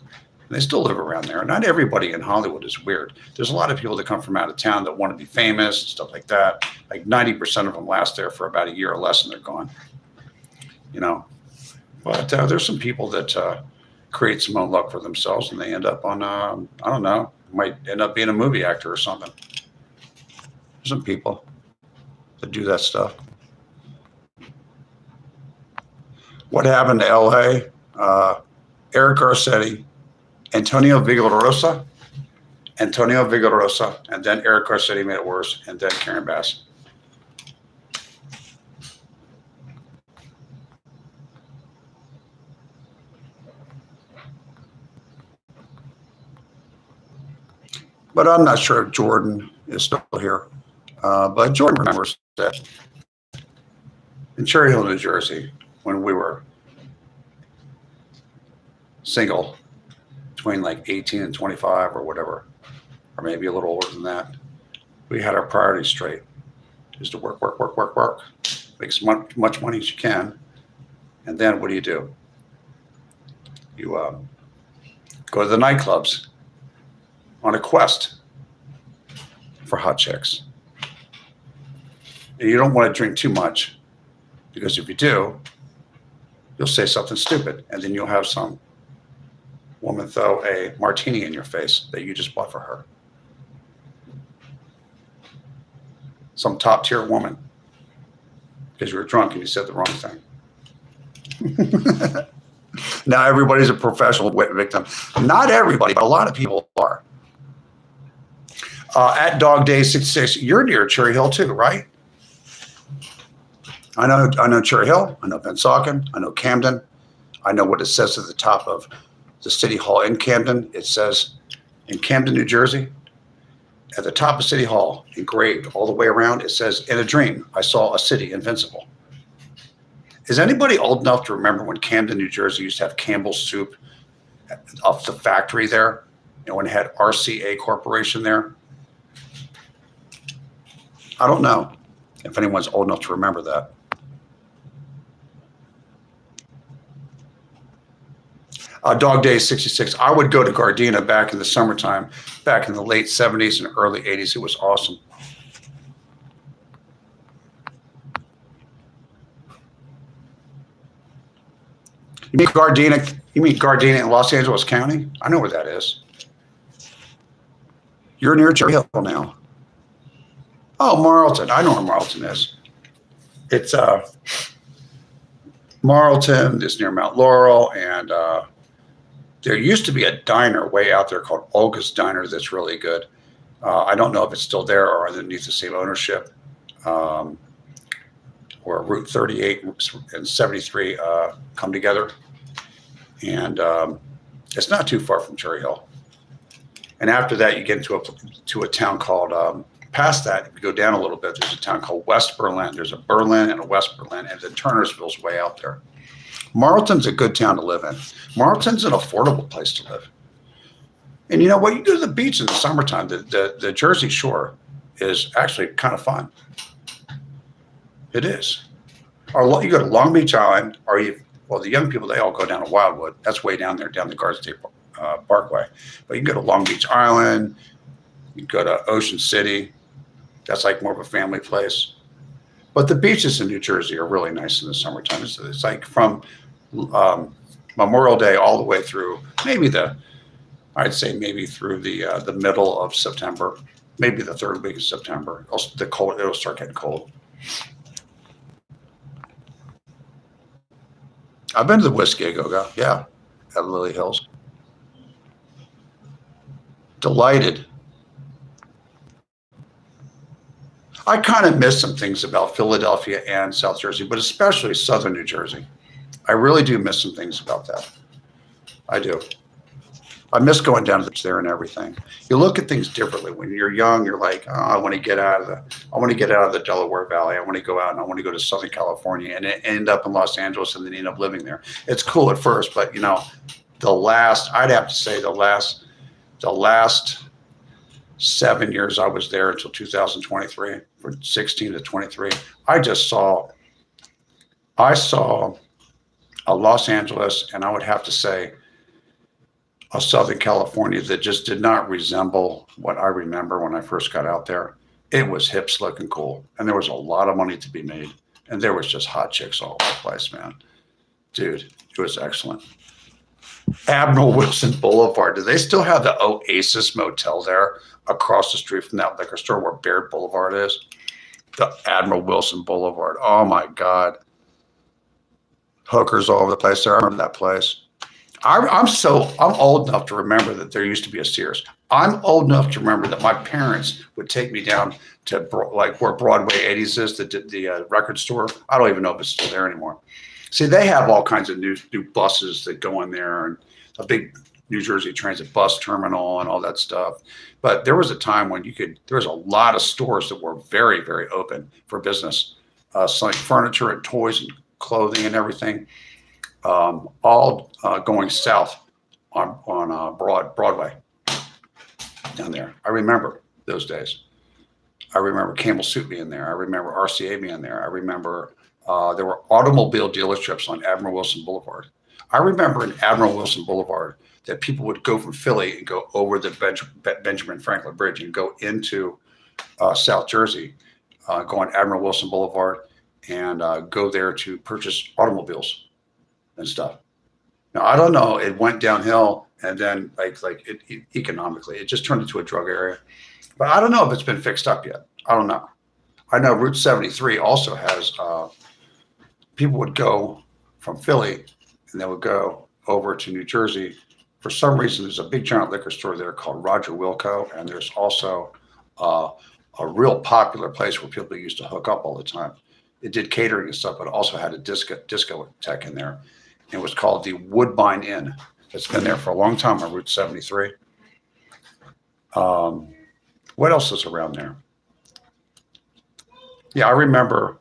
A: And they still live around there. Not everybody in Hollywood is weird. There's a lot of people that come from out of town that want to be famous and stuff like that. Like 90% of them last there for about a year or less and they're gone. You know, but there's some people that create some own luck for themselves and they end up on I don't know. Might end up being a movie actor or something. There's some people that do that stuff. What happened to L.A.? Eric Garcetti, Antonio Vigalosa, and then Eric Garcetti made it worse, and then Karen Bass. But I'm not sure if Jordan is still here. But Jordan remembers that in Cherry Hill, New Jersey, when we were single, between like 18 and 25 or whatever, or maybe a little older than that, we had our priorities straight. Just to work, make as much money as you can, and then what do? You go to the nightclubs on a quest for hot chicks. And you don't want to drink too much, because if you do, you'll say something stupid, and then you'll have some woman throw a martini in your face that you just bought for her. Some top tier woman, because you were drunk and you said the wrong thing. Now everybody's a professional victim. Not everybody, but a lot of people are. At Dog Day 66, you're near Cherry Hill too, right? I know Cherry Hill. I know Pennsauken. I know Camden. I know what it says at the top of the City Hall in Camden. It says, in Camden, New Jersey, at the top of City Hall, engraved all the way around, it says, in a dream, I saw a city invincible. Is anybody old enough to remember when Camden, New Jersey used to have Campbell's Soup off the factory there? When it had RCA Corporation there? I don't know if anyone's old enough to remember that. Dog Day 66. I would go to Gardena back in the summertime, back in the late 70s and early 80s. It was awesome. You mean Gardena? You mean Gardena in Los Angeles County? I know where that is. You're near Cherry Hill now. Oh, Marlton. I know where Marlton is. It's Marlton is near Mount Laurel, and there used to be a diner way out there called Olga's Diner that's really good. I don't know if it's still there or underneath the same ownership. Or Route 38 and 73 come together. And it's not too far from Cherry Hill. And after that, you get into a town called, past that, if you go down a little bit, there's a town called West Berlin. There's a Berlin and a West Berlin, and then Turnersville's way out there. Marlton's a good town to live in. Marlton's an affordable place to live. And you know what? You go to the beach in the summertime. The Jersey Shore is actually kind of fun. It is. Or you go to Long Beach Island, or the young people, they all go down to Wildwood. That's way down there, down the Garden State Parkway. But you can go to Long Beach Island. You can go to Ocean City. That's like more of a family place. But the beaches in New Jersey are really nice in the summertime. It's like from Memorial Day all the way through I'd say maybe through the middle of September, maybe the third week of September. It'll start getting cold. I've been to the Whiskey Go-Go, yeah, at Lily Hills. Delighted. I kind of miss some things about Philadelphia and South Jersey, but especially Southern New Jersey. I really do miss some things about that. I do. I miss going down to the beach there and everything. You look at things differently. When you're young, you're like, oh, I want to get out of the Delaware Valley. I want to go out and I want to go to Southern California and end up in Los Angeles and then end up living there. It's cool at first, but I'd have to say the last 7 years I was there until 2023, from 16 to 23. I saw a Los Angeles, and I would have to say a Southern California that just did not resemble what I remember when I first got out there. It was hip, slick, and cool, and there was a lot of money to be made, and there was just hot chicks all over the place, man. Dude, it was excellent. Admiral Wilson Boulevard. Do they still have the Oasis Motel there across the street from that liquor store where Baird Boulevard is? The Admiral Wilson Boulevard. Oh my God. Hookers all over the place there. I remember that place. I'm old enough to remember that there used to be a Sears. I'm old enough to remember that my parents would take me down to like where Broadway 80s is, the record store. I don't even know if it's still there anymore. See, they have all kinds of new buses that go in there, and a big New Jersey Transit bus terminal and all that stuff. But there was a time when there was a lot of stores that were very, very open for business, selling furniture and toys and clothing and everything, all going south on Broadway down there. I remember those days. I remember Campbell Soup being there. I remember RCA being there. I remember there were automobile dealerships on Admiral Wilson Boulevard. I remember in Admiral Wilson Boulevard that people would go from Philly and go over the Benjamin Franklin Bridge and go into South Jersey, go on Admiral Wilson Boulevard and go there to purchase automobiles and stuff. Now, I don't know, it went downhill, and then economically, it just turned into a drug area. But I don't know if it's been fixed up yet. I don't know. I know Route 73 also has, people would go from Philly and they would go over to New Jersey. For some reason, there's a big giant liquor store there called Roger Wilco, and there's also a real popular place where people used to hook up all the time. It did catering and stuff, but it also had a discotheque in there. It was called the Woodbine Inn. It's been there for a long time on Route 73. What else is around there? Yeah, I remember.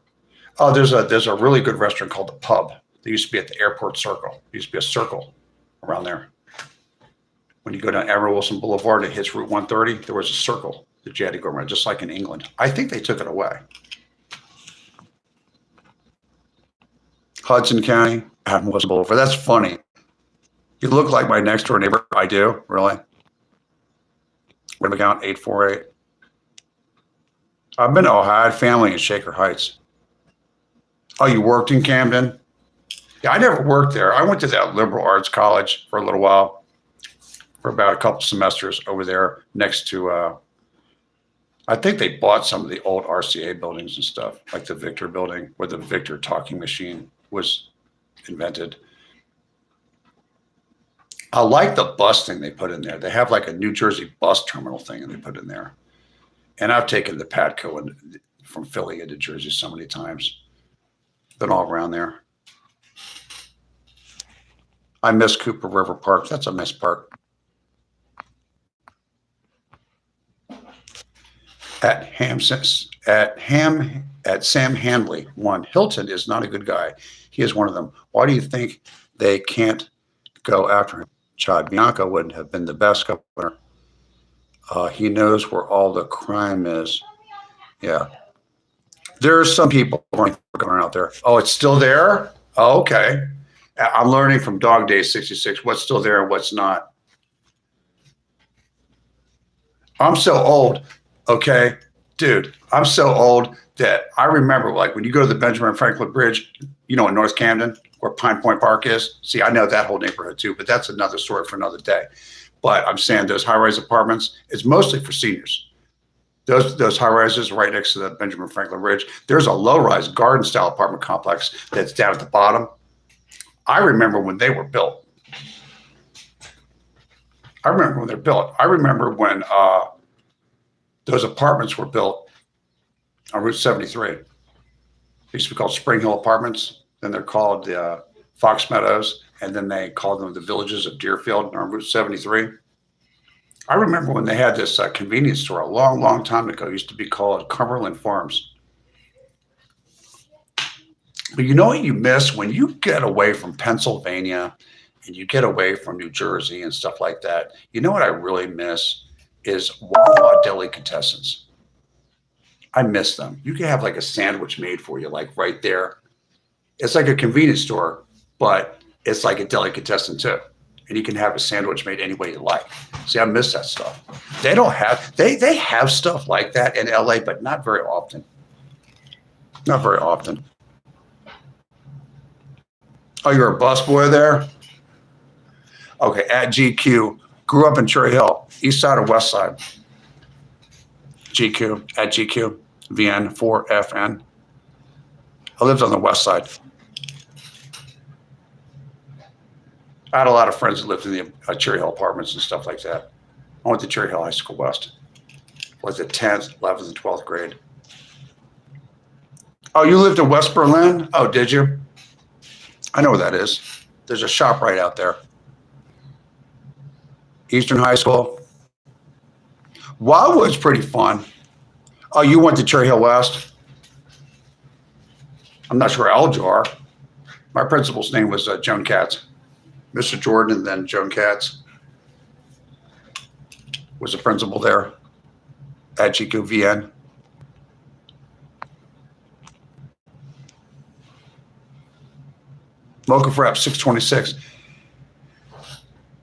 A: Oh, there's a really good restaurant called The Pub. They used to be at the Airport Circle. There used to be a circle around there. When you go down Admiral Wilson Boulevard, it hits Route 130. There was a circle that you had to go around, just like in England. I think they took it away. Hudson County, Admiral Wilson Boulevard. That's funny. You look like my next door neighbor. I do, really. What do we count? 848. I've been to Ohio. I had family in Shaker Heights. Oh, you worked in Camden? Yeah, I never worked there. I went to that liberal arts college for a little while, for about a couple semesters over there next to, I think they bought some of the old RCA buildings and stuff, like the Victor building where the Victor talking machine was invented. I like the bus thing they put in there. They have like a New Jersey bus terminal thing and they put in there. And I've taken the Patco from Philly into Jersey so many times. Been all around there. I miss Cooper River Park. That's a nice park. At Sam Handley, one. Hilton is not a good guy. He is one of them. Why do you think they can't go after him? Chad Bianco would have been the best governor. He knows where all the crime is. Yeah. There's some people going out there. Oh, it's still there? Oh, okay. I'm learning from Dog Day 66 what's still there and what's not. I'm so old. Okay, dude, I'm so old that I remember, like, when you go to the Benjamin Franklin Bridge, you know, in North Camden, where Pine Point Park is. See, I know that whole neighborhood too, but that's another story for another day. But I'm saying those high-rise apartments, it's mostly for seniors. Those high-rises right next to the Benjamin Franklin Bridge. There's a low-rise garden-style apartment complex that's down at the bottom. I remember when they were built. I remember when those apartments were built on Route 73. They used to be called Spring Hill Apartments. Then they're called Fox Meadows. And then they called them the Villages of Deerfield on Route 73. I remember when they had this convenience store a long, long time ago. It used to be called Cumberland Farms. But you know what you miss when you get away from Pennsylvania and you get away from New Jersey and stuff like that? You know what I really miss is Wawa delicatessens. I miss them. You can have like a sandwich made for you, like right there. It's like a convenience store, but it's like a delicatessen too. And you can have a sandwich made any way you like. See, I miss that stuff. They don't have, they have stuff like that in LA, but not very often. Not very often. Oh, you're a busboy there? Okay, at GQ. Grew up in Cherry Hill, east side or west side? GQ, at GQ, VN4FN. I lived on the west side. I had a lot of friends that lived in the Cherry Hill apartments and stuff like that. I went to Cherry Hill High School West. Was it 10th, 11th, and 12th grade? Oh, you lived in West Berlin? Oh, did you? I know where that is. There's a shop right out there. Eastern High School. Wildwood's pretty fun. Oh, you went to Cherry Hill West? I'm not sure how old you are. My principal's name was Joan Katz. Mr. Jordan and then Joan Katz was the principal there at GQVN. Mocha Frap 626.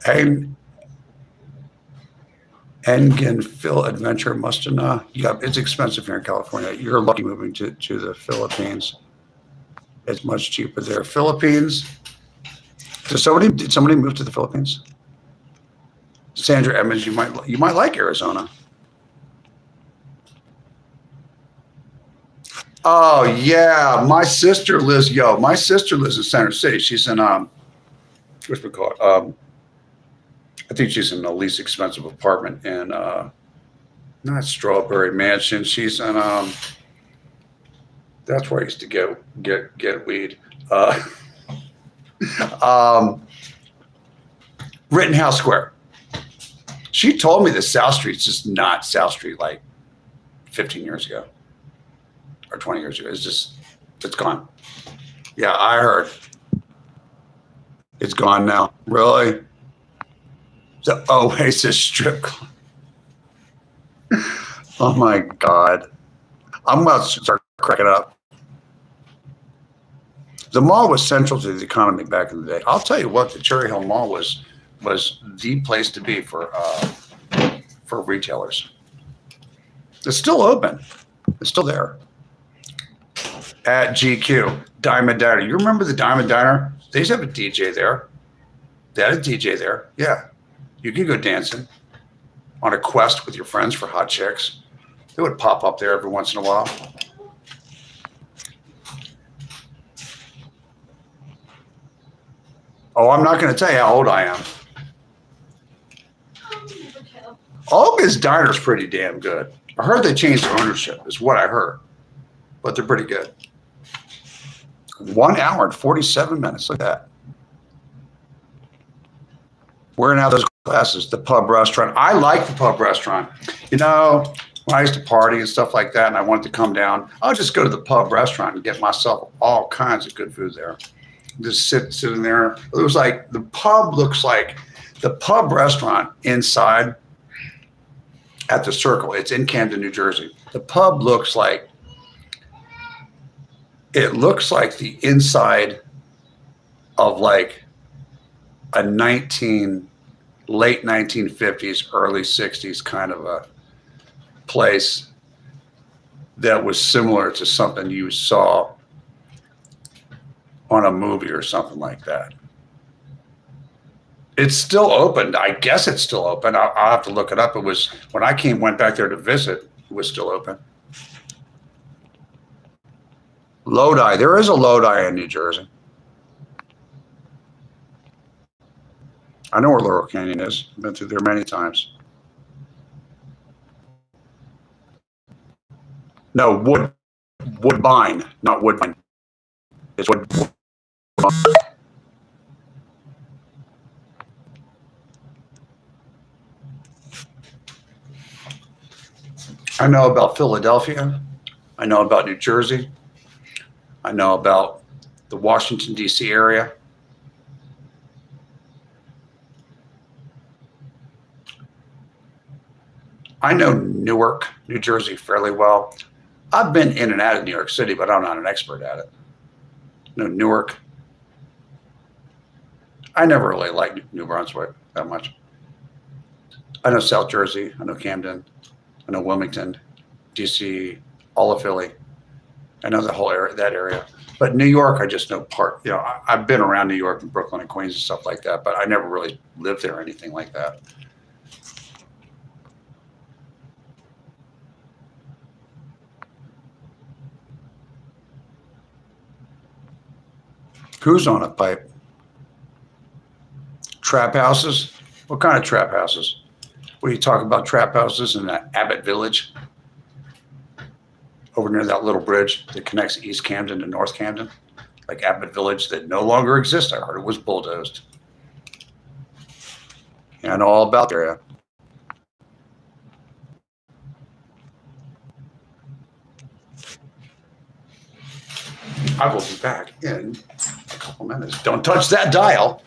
A: And Engenville Adventure Mustana. Yeah, it's expensive here in California. You're lucky moving to the Philippines. It's much cheaper there. Philippines. Did somebody move to the Philippines? Sandra Evans, you might like Arizona. Oh yeah, my sister lives in Center City. She's in what's it called? I think she's in the least expensive apartment in not Strawberry Mansion. She's in that's where I used to get weed. Rittenhouse Square. She told me that South Street's just not South Street like 15 years ago or 20 years ago. It's gone. Yeah, I heard. It's gone now. Really? The Oasis strip club. Oh my God. I'm about to start cracking up. The mall was central to the economy back in the day. I'll tell you what, the Cherry Hill Mall was the place to be for retailers. It's still open. It's still there. At GQ, Diamond Diner. You remember the Diamond Diner? They used to have a DJ there. They had a DJ there. Yeah. You could go dancing on a quest with your friends for hot chicks. They would pop up there every once in a while. Oh, I'm not going to tell you how old I am. Olga's Diner's pretty damn good. I heard they changed their ownership, is what I heard. But they're pretty good. 1 hour and 47 minutes. Look at that. Wearing out those glasses, the pub restaurant. I like the pub restaurant. You know, when I used to party and stuff like that and I wanted to come down, I'll just go to the pub restaurant and get myself all kinds of good food there. Just sitting there. It was like the pub looks like the pub restaurant inside at the Circle. It's in Camden, New Jersey. The pub looks like the inside of like a late 1950s, early 60s kind of a place that was similar to something you saw on a movie or something like that. It's still open. I guess it's still open. I'll have to look it up. It was when I went back there to visit, it was still open. Lodi. There is a Lodi in New Jersey. I know where Laurel Canyon is. I've been through there many times. No, Woodbine, not Woodbine. It's Woodbine. I know about Philadelphia. I know about New Jersey. I know about the Washington, D.C. area. I know Newark, New Jersey fairly well. I've been in and out of New York City, but I'm not an expert at it. No, Newark. I never really liked New Brunswick that much. I know South Jersey. I know Camden. I know Wilmington, DC, all of Philly. I know the whole area, that area. But New York, I just know part. You know, I've been around New York and Brooklyn and Queens and stuff like that, but I never really lived there or anything like that. Who's on a pipe? Trap houses? What kind of trap houses? What are you talking about? Trap houses in that Abbott Village? Over near that little bridge that connects East Camden to North Camden? Like Abbott Village that no longer exists. I heard it was bulldozed. Yeah, I know all about the area. I will be back in a couple minutes. Don't touch that dial.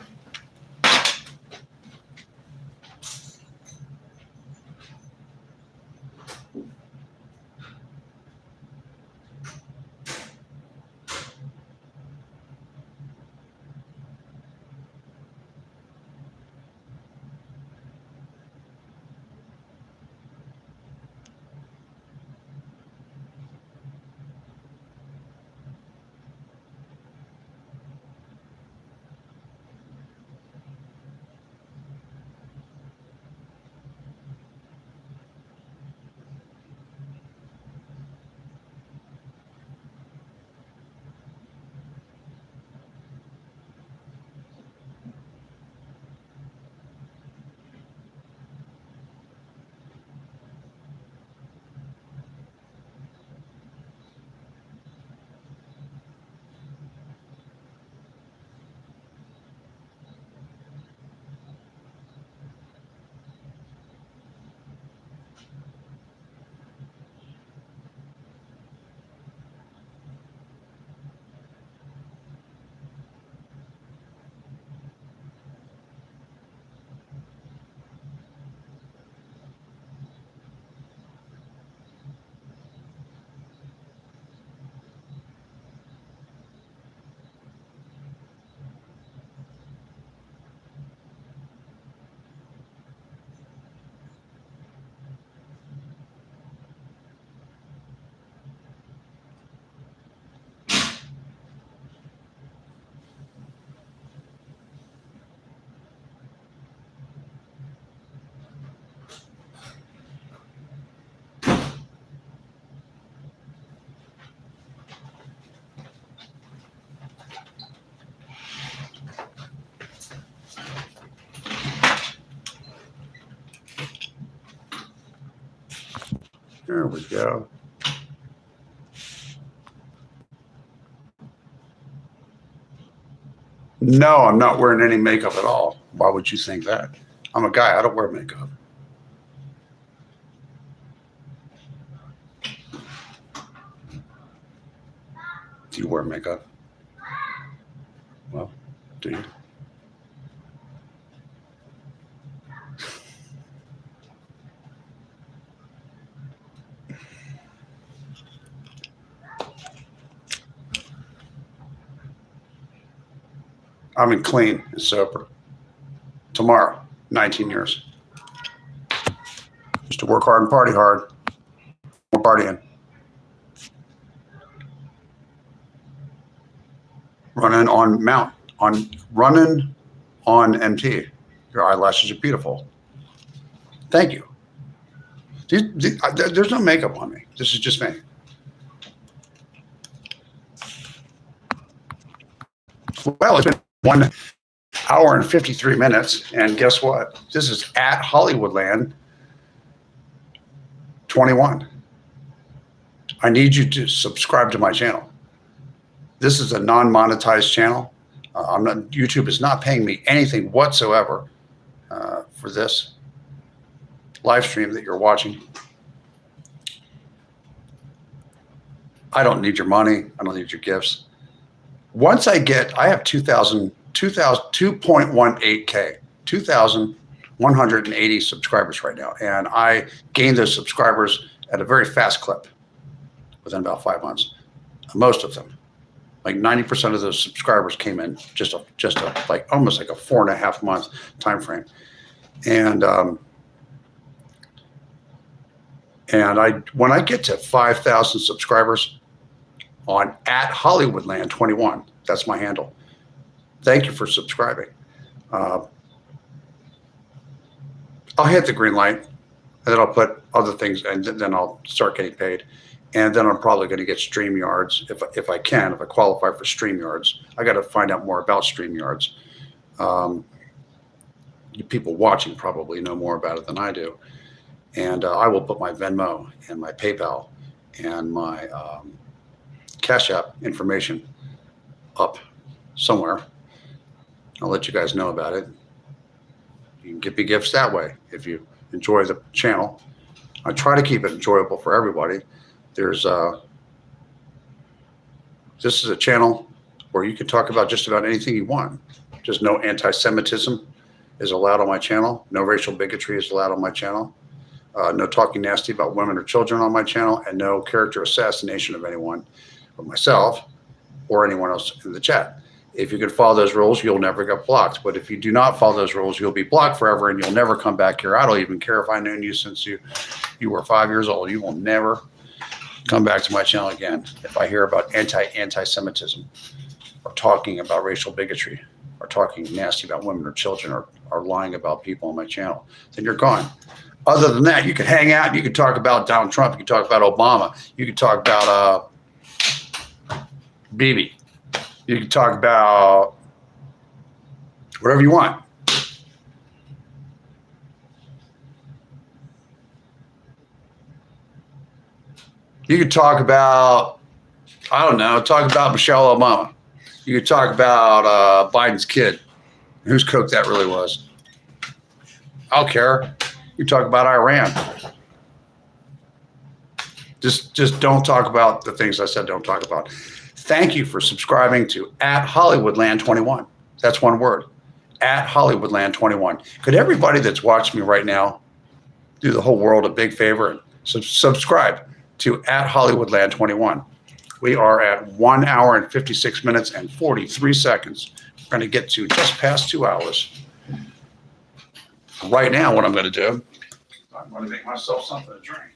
A: There we go. No, I'm not wearing any makeup at all. Why would you think that? I'm a guy. I don't wear makeup. Do you wear makeup? Well, do you? I've been clean and sober. Tomorrow, 19 years. Just to work hard and party hard. More partying. Running on MT. Your eyelashes are beautiful. Thank you. There's no makeup on me. This is just me. Well, it's been 1 hour and 53 minutes. And guess what? This is at Hollywoodland22. I need you to subscribe to my channel. This is a non-monetized channel. YouTube is not paying me anything whatsoever for this live stream that you're watching. I don't need your money. I don't need your gifts. Once I have 2.18K, 2,180 subscribers right now. And I gained those subscribers at a very fast clip within about 5 months. Most of them, like 90% of those subscribers came in just like almost like a 4.5 month time frame. And when I get to 5,000 subscribers on at Hollywoodland21, that's my handle. Thank you for subscribing. I'll hit the green light, and then I'll put other things, and then I'll start getting paid. And then I'm probably going to get StreamYards if I qualify for StreamYards. I got to find out more about StreamYards. you people watching probably know more about it than I do. And I will put my Venmo and my PayPal and my Cash App information up somewhere. I'll let you guys know about it. You can give me gifts that way if you enjoy the channel. I try to keep it enjoyable for everybody. There's this is a channel where you can talk about just about anything you want. Just no anti-Semitism is allowed on my channel. No racial bigotry is allowed on my channel. No talking nasty about women or children on my channel, and no character assassination of anyone, or myself, or anyone else in the chat. If you can follow those rules, you'll never get blocked. But if you do not follow those rules, you'll be blocked forever, and you'll never come back here. I don't even care if I've known you since you were 5 years old. You will never come back to my channel again if I hear about anti-Semitism, or talking about racial bigotry, or talking nasty about women or children, or lying about people on my channel. Then you're gone. Other than that, you can hang out. You can talk about Donald Trump. You can talk about Obama. You can talk about Bibi. You can talk about whatever you want. You could talk about, I don't know, talk about Michelle Obama. You could talk about Biden's kid, whose coke that really was. I don't care. You talk about Iran. Just don't talk about the things I said don't talk about. Thank you for subscribing to @Hollywoodland21. That's one word. @Hollywoodland21. Could everybody that's watching me right now do the whole world a big favor and subscribe to @Hollywoodland21. We are at 1 hour and 56 minutes and 43 seconds. We're going to get to just past 2 hours. Right now, what I'm going to do, I'm going to make myself something to drink.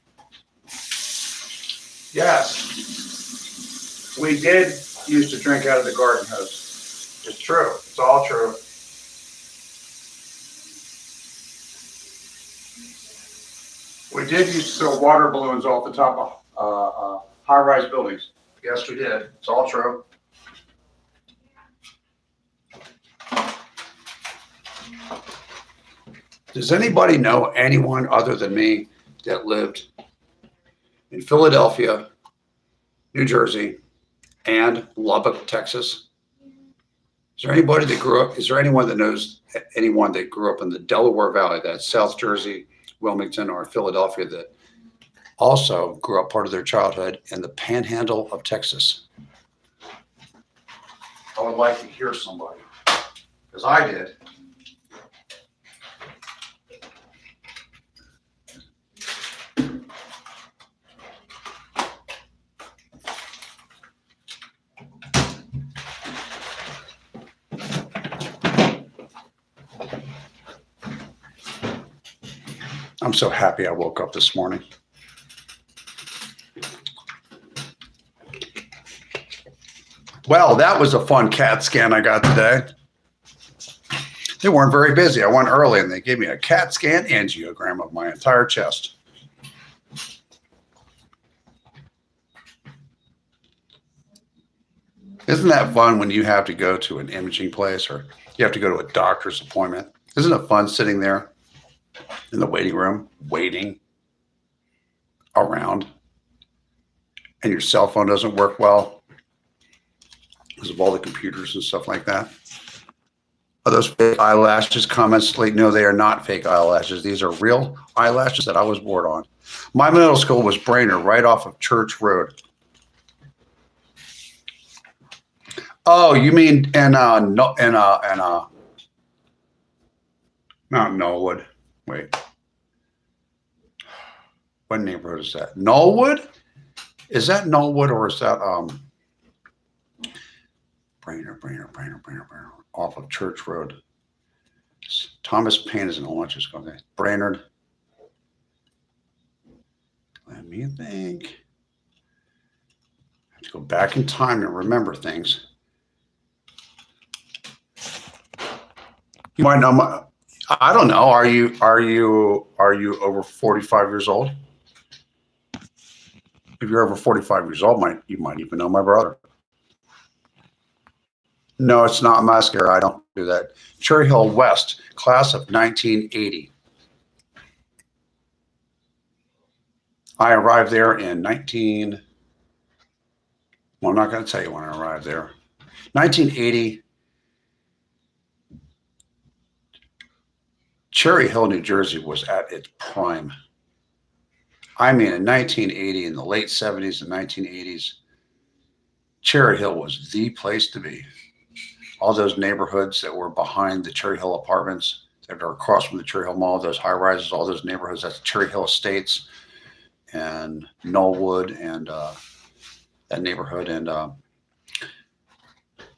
A: Yes, we did used to drink out of the garden hose. It's true. It's all true. We did used to throw water balloons off the top of high-rise buildings. Yes, we did. It's all true. Does anybody know anyone other than me that lived in Philadelphia, New Jersey, and Lubbock, Texas? Is there anybody that grew up? Is there anyone that knows anyone that grew up in the Delaware Valley, that's South Jersey, Wilmington, or Philadelphia, that also grew up part of their childhood in the Panhandle of Texas? I would like to hear somebody, because I did. I'm so happy I woke up this morning. Well, that was a fun CAT scan I got today. They weren't very busy. I went early and they gave me a CAT scan angiogram of my entire chest. Isn't that fun when you have to go to an imaging place or you have to go to a doctor's appointment? Isn't it fun sitting there in the waiting room, waiting around, and your cell phone doesn't work well because of all the computers and stuff like that? Are those fake eyelashes? Comments like, no, they are not fake eyelashes. These are real eyelashes that I was born on. My middle school was Brainerd, right off of Church Road. Oh, you mean Mount Knollwood? Wait, what neighborhood is that? Knollwood? Is that Knollwood or is that Brainerd, off of Church Road? Thomas Paine is in Orange. Brainerd. Let me think. I have to go back in time and remember things. You might know I don't know. Are you over 45 years old? If you're over 45 years old, you might even know my brother. No, it's not mascara. I don't do that. Cherry Hill West, class of 1980. I arrived there in well, I'm not going to tell you when I arrived there. 1980, Cherry Hill, New Jersey was at its prime. I mean, in 1980, in the late 70s and 1980s, Cherry Hill was the place to be. All those neighborhoods that were behind the Cherry Hill apartments that are across from the Cherry Hill Mall, those high rises, all those neighborhoods, that's Cherry Hill Estates and Knollwood and that neighborhood, and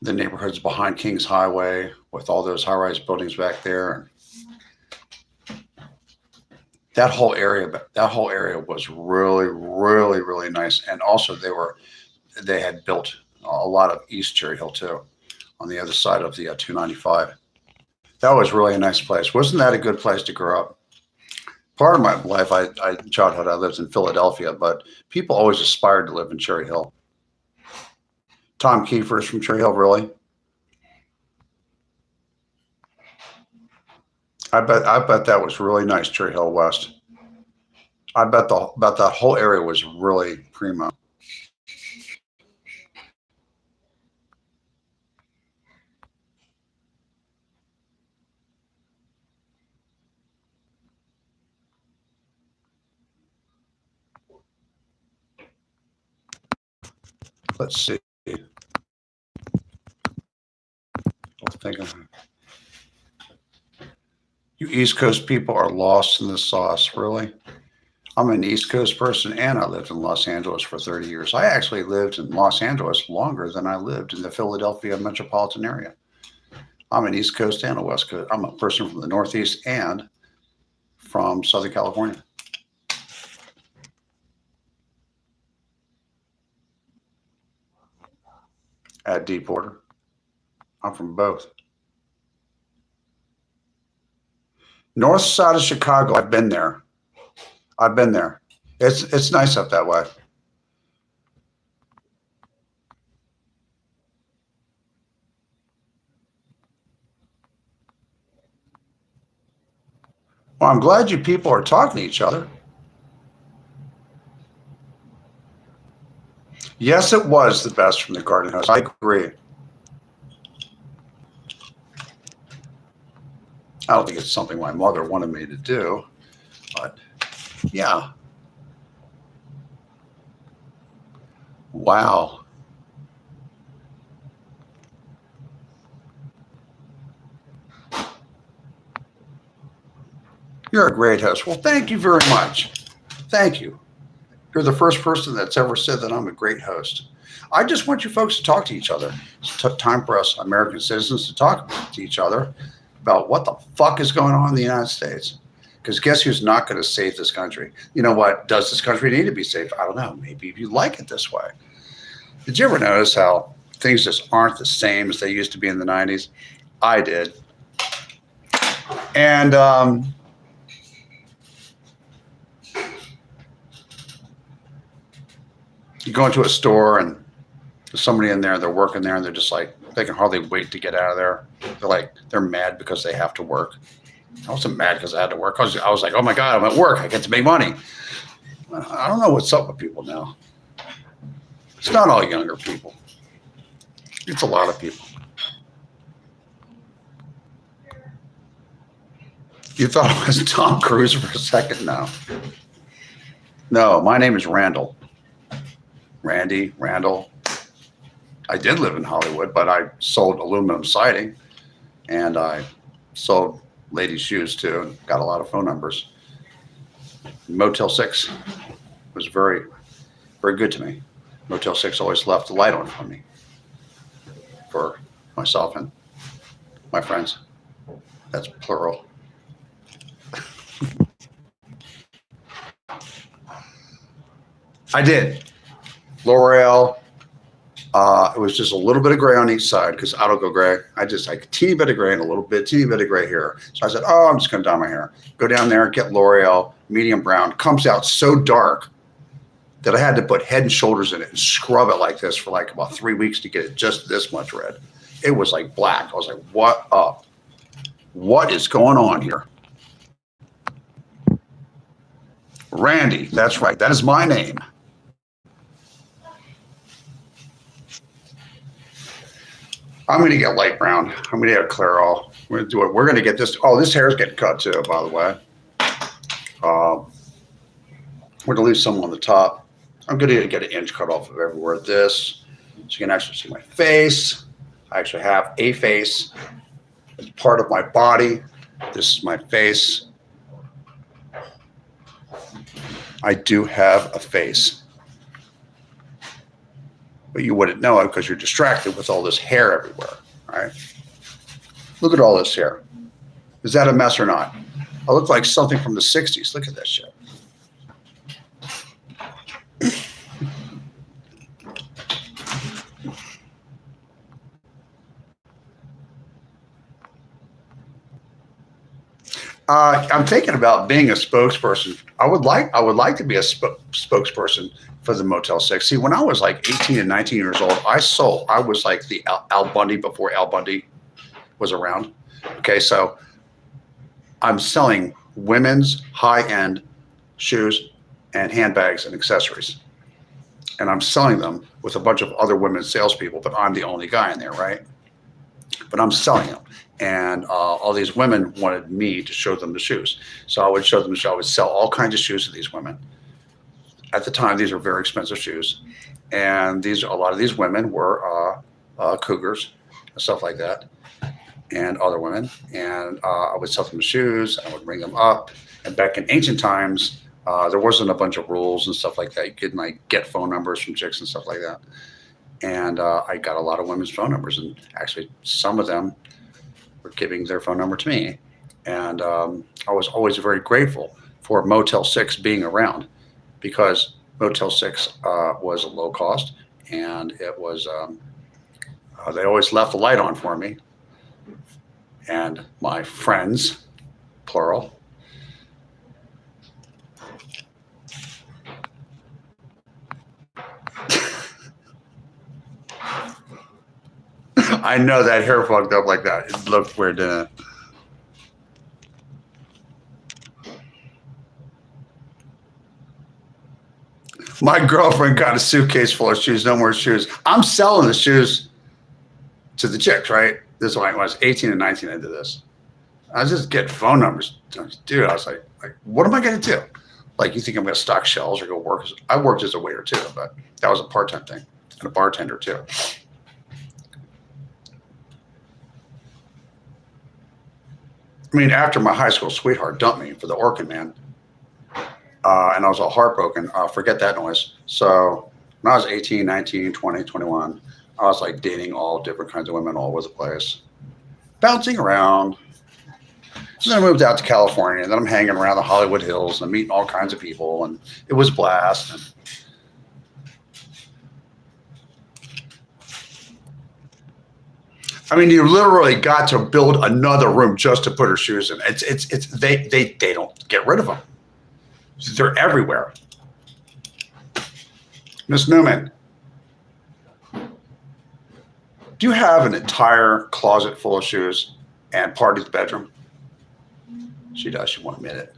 A: the neighborhoods behind Kings Highway with all those high-rise buildings back there. That whole area was really, really, really nice. And also they had built a lot of East Cherry Hill too, on the other side of the 295. That was really a nice place. Wasn't that a good place to grow up? Part of my life, childhood, I lived in Philadelphia, but people always aspired to live in Cherry Hill. Tom Kiefer's from Cherry Hill, really? I bet that was really nice, Cherry Hill West. I bet that whole area was really primo. Let's see. You East Coast people are lost in the sauce, really? I'm an East Coast person, and I lived in Los Angeles for 30 years. I actually lived in Los Angeles longer than I lived in the Philadelphia metropolitan area. I'm an East Coast and a West Coast. I'm a person from the Northeast and from Southern California. At Deepwater. I'm from both. North side of Chicago, I've been there. It's nice up that way. Well, I'm glad you people are talking to each other. Yes, it was the best from the Garden House. I agree. I don't think it's something my mother wanted me to do, but yeah. Wow. You're a great host. Well, thank you very much. Thank you. You're the first person that's ever said that I'm a great host. I just want you folks to talk to each other. It's time for us American citizens to talk to each other about what the fuck is going on in the United States. Because guess who's not going to save this country? You know what? Does this country need to be saved? I don't know. Maybe if you like it this way. Did you ever notice how things just aren't the same as they used to be in the 90s? I did. And you go into a store and there's somebody in there, they're working there, and they're just like, they can hardly wait to get out of there. They're mad because they have to work. I wasn't mad because I had to work. I was like, oh my God, I'm at work. I get to make money. I don't know what's up with people now. It's not all younger people. It's a lot of people. You thought it was Tom Cruise for a second? No, my name is Randall. Randy, Randall. I did live in Hollywood, but I sold aluminum siding and I sold ladies' shoes too, and got a lot of phone numbers. Motel 6 was very, very good to me. Motel 6 always left the light on for me, for myself and my friends. That's plural. I did. L'Oreal. It was just a little bit of gray on each side because I don't go gray. I just like a teeny bit of gray and teeny bit of gray here. So I said, oh, I'm just going to dye my hair. Go down there, get L'Oreal, medium brown. Comes out so dark that I had to put Head and Shoulders in it and scrub it like this for like about 3 weeks to get it just this much red. it was like black. I was like, what up? What is going on here? Randy, that's right. That is my name. I'm going to get light brown. I'm going to get Clairol. We're going to do it. We're going to get this. Oh, this hair is getting cut too, by the way. We're going to leave some on the top. I'm going to get an inch cut off of everywhere. This, so you can actually see my face. I actually have a face. It's part of my body. This is my face. I do have a face. But you wouldn't know it because you're distracted with all this hair everywhere, right? Look at all this hair. Is that a mess or not? I look like something from the 60s. Look at that shit. I'm thinking about being a spokesperson. I would like to be a spokesperson for the Motel 6. See, when I was like 18 and 19 years old, I was like the Al Bundy before Al Bundy was around. Okay, so I'm selling women's high-end shoes and handbags and accessories. And I'm selling them with a bunch of other women's salespeople, but I'm the only guy in there, right? But I'm selling them. And all these women wanted me to show them the shoes. So I would show them the shoes. I would sell all kinds of shoes to these women. At the time, these were very expensive shoes. And a lot of these women were cougars and stuff like that, and other women. And I would sell them the shoes. I would ring them up. And back in ancient times, there wasn't a bunch of rules and stuff like that. You couldn't like get phone numbers from chicks and stuff like that. And I got a lot of women's phone numbers. And actually, some of them were giving their phone number to me. And I was always very grateful for Motel 6 being around, because Motel 6 was a low cost, and it was, they always left the light on for me. And my friends, plural, I know that hair fucked up like that. It looked weird, didn't it? My girlfriend got a suitcase full of shoes, no more shoes. I'm selling the shoes to the chicks, right? This is when I was 18 and 19, I did this. I was just getting phone numbers. Dude, I was like, what am I going to do? Like, you think I'm going to stock shelves or go work? I worked as a waiter too, but that was a part-time thing, and a bartender too. I mean, after my high school sweetheart dumped me for the Orkin man, and I was all heartbroken, forget that noise. So when I was 18, 19, 20, 21, I was like dating all different kinds of women all over the place, bouncing around. So then I moved out to California, and then I'm hanging around the Hollywood Hills and meeting all kinds of people, and it was a blast. And I mean, you literally got to build another room just to put her shoes in. They don't get rid of them. They're everywhere. Miss Newman, do you have an entire closet full of shoes and Party's bedroom? She does. She won't admit it.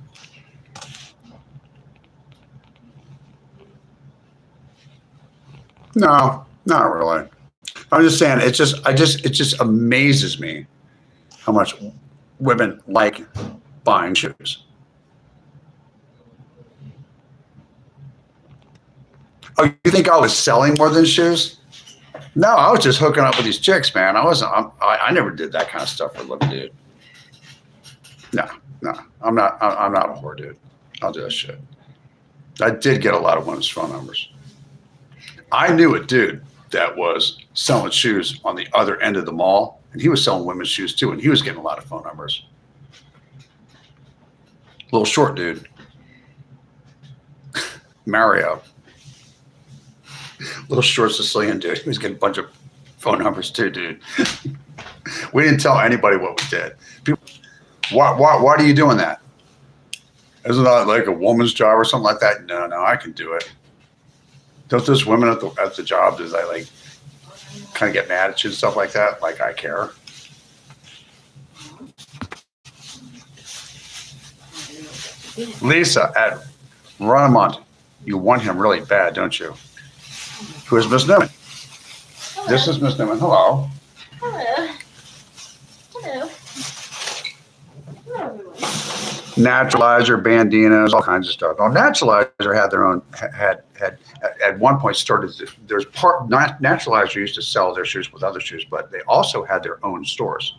A: No, not really. I'm just saying, it just amazes me how much women like buying shoes. Oh, you think I was selling more than shoes? No, I was just hooking up with these chicks, man. I never did that kind of stuff for a living, dude. No, I'm not a whore, dude. I'll do that shit. I did get a lot of women's phone numbers. I knew a dude that was selling shoes on the other end of the mall, and he was selling women's shoes too, and he was getting a lot of phone numbers. Little short dude. Mario. Little short Sicilian dude. He was getting a bunch of phone numbers too, dude. We didn't tell anybody what we did. People, why are you doing that? Isn't that like a woman's job or something like that? No, I can do it. Don't those women at the job, do they like kind of get mad at you and stuff like that. Like I care. Lisa at Runamont, you want him really bad, don't you? Who is Miss Newman?
B: Hello.
A: This is Miss Newman. Hello.
B: Hello. Hello. Hello, everyone.
A: Naturalizer, bandinas, all kinds of stuff. Well, Naturalizer had their own, had at one point started, there's Naturalizer used to sell their shoes with other shoes, but they also had their own stores.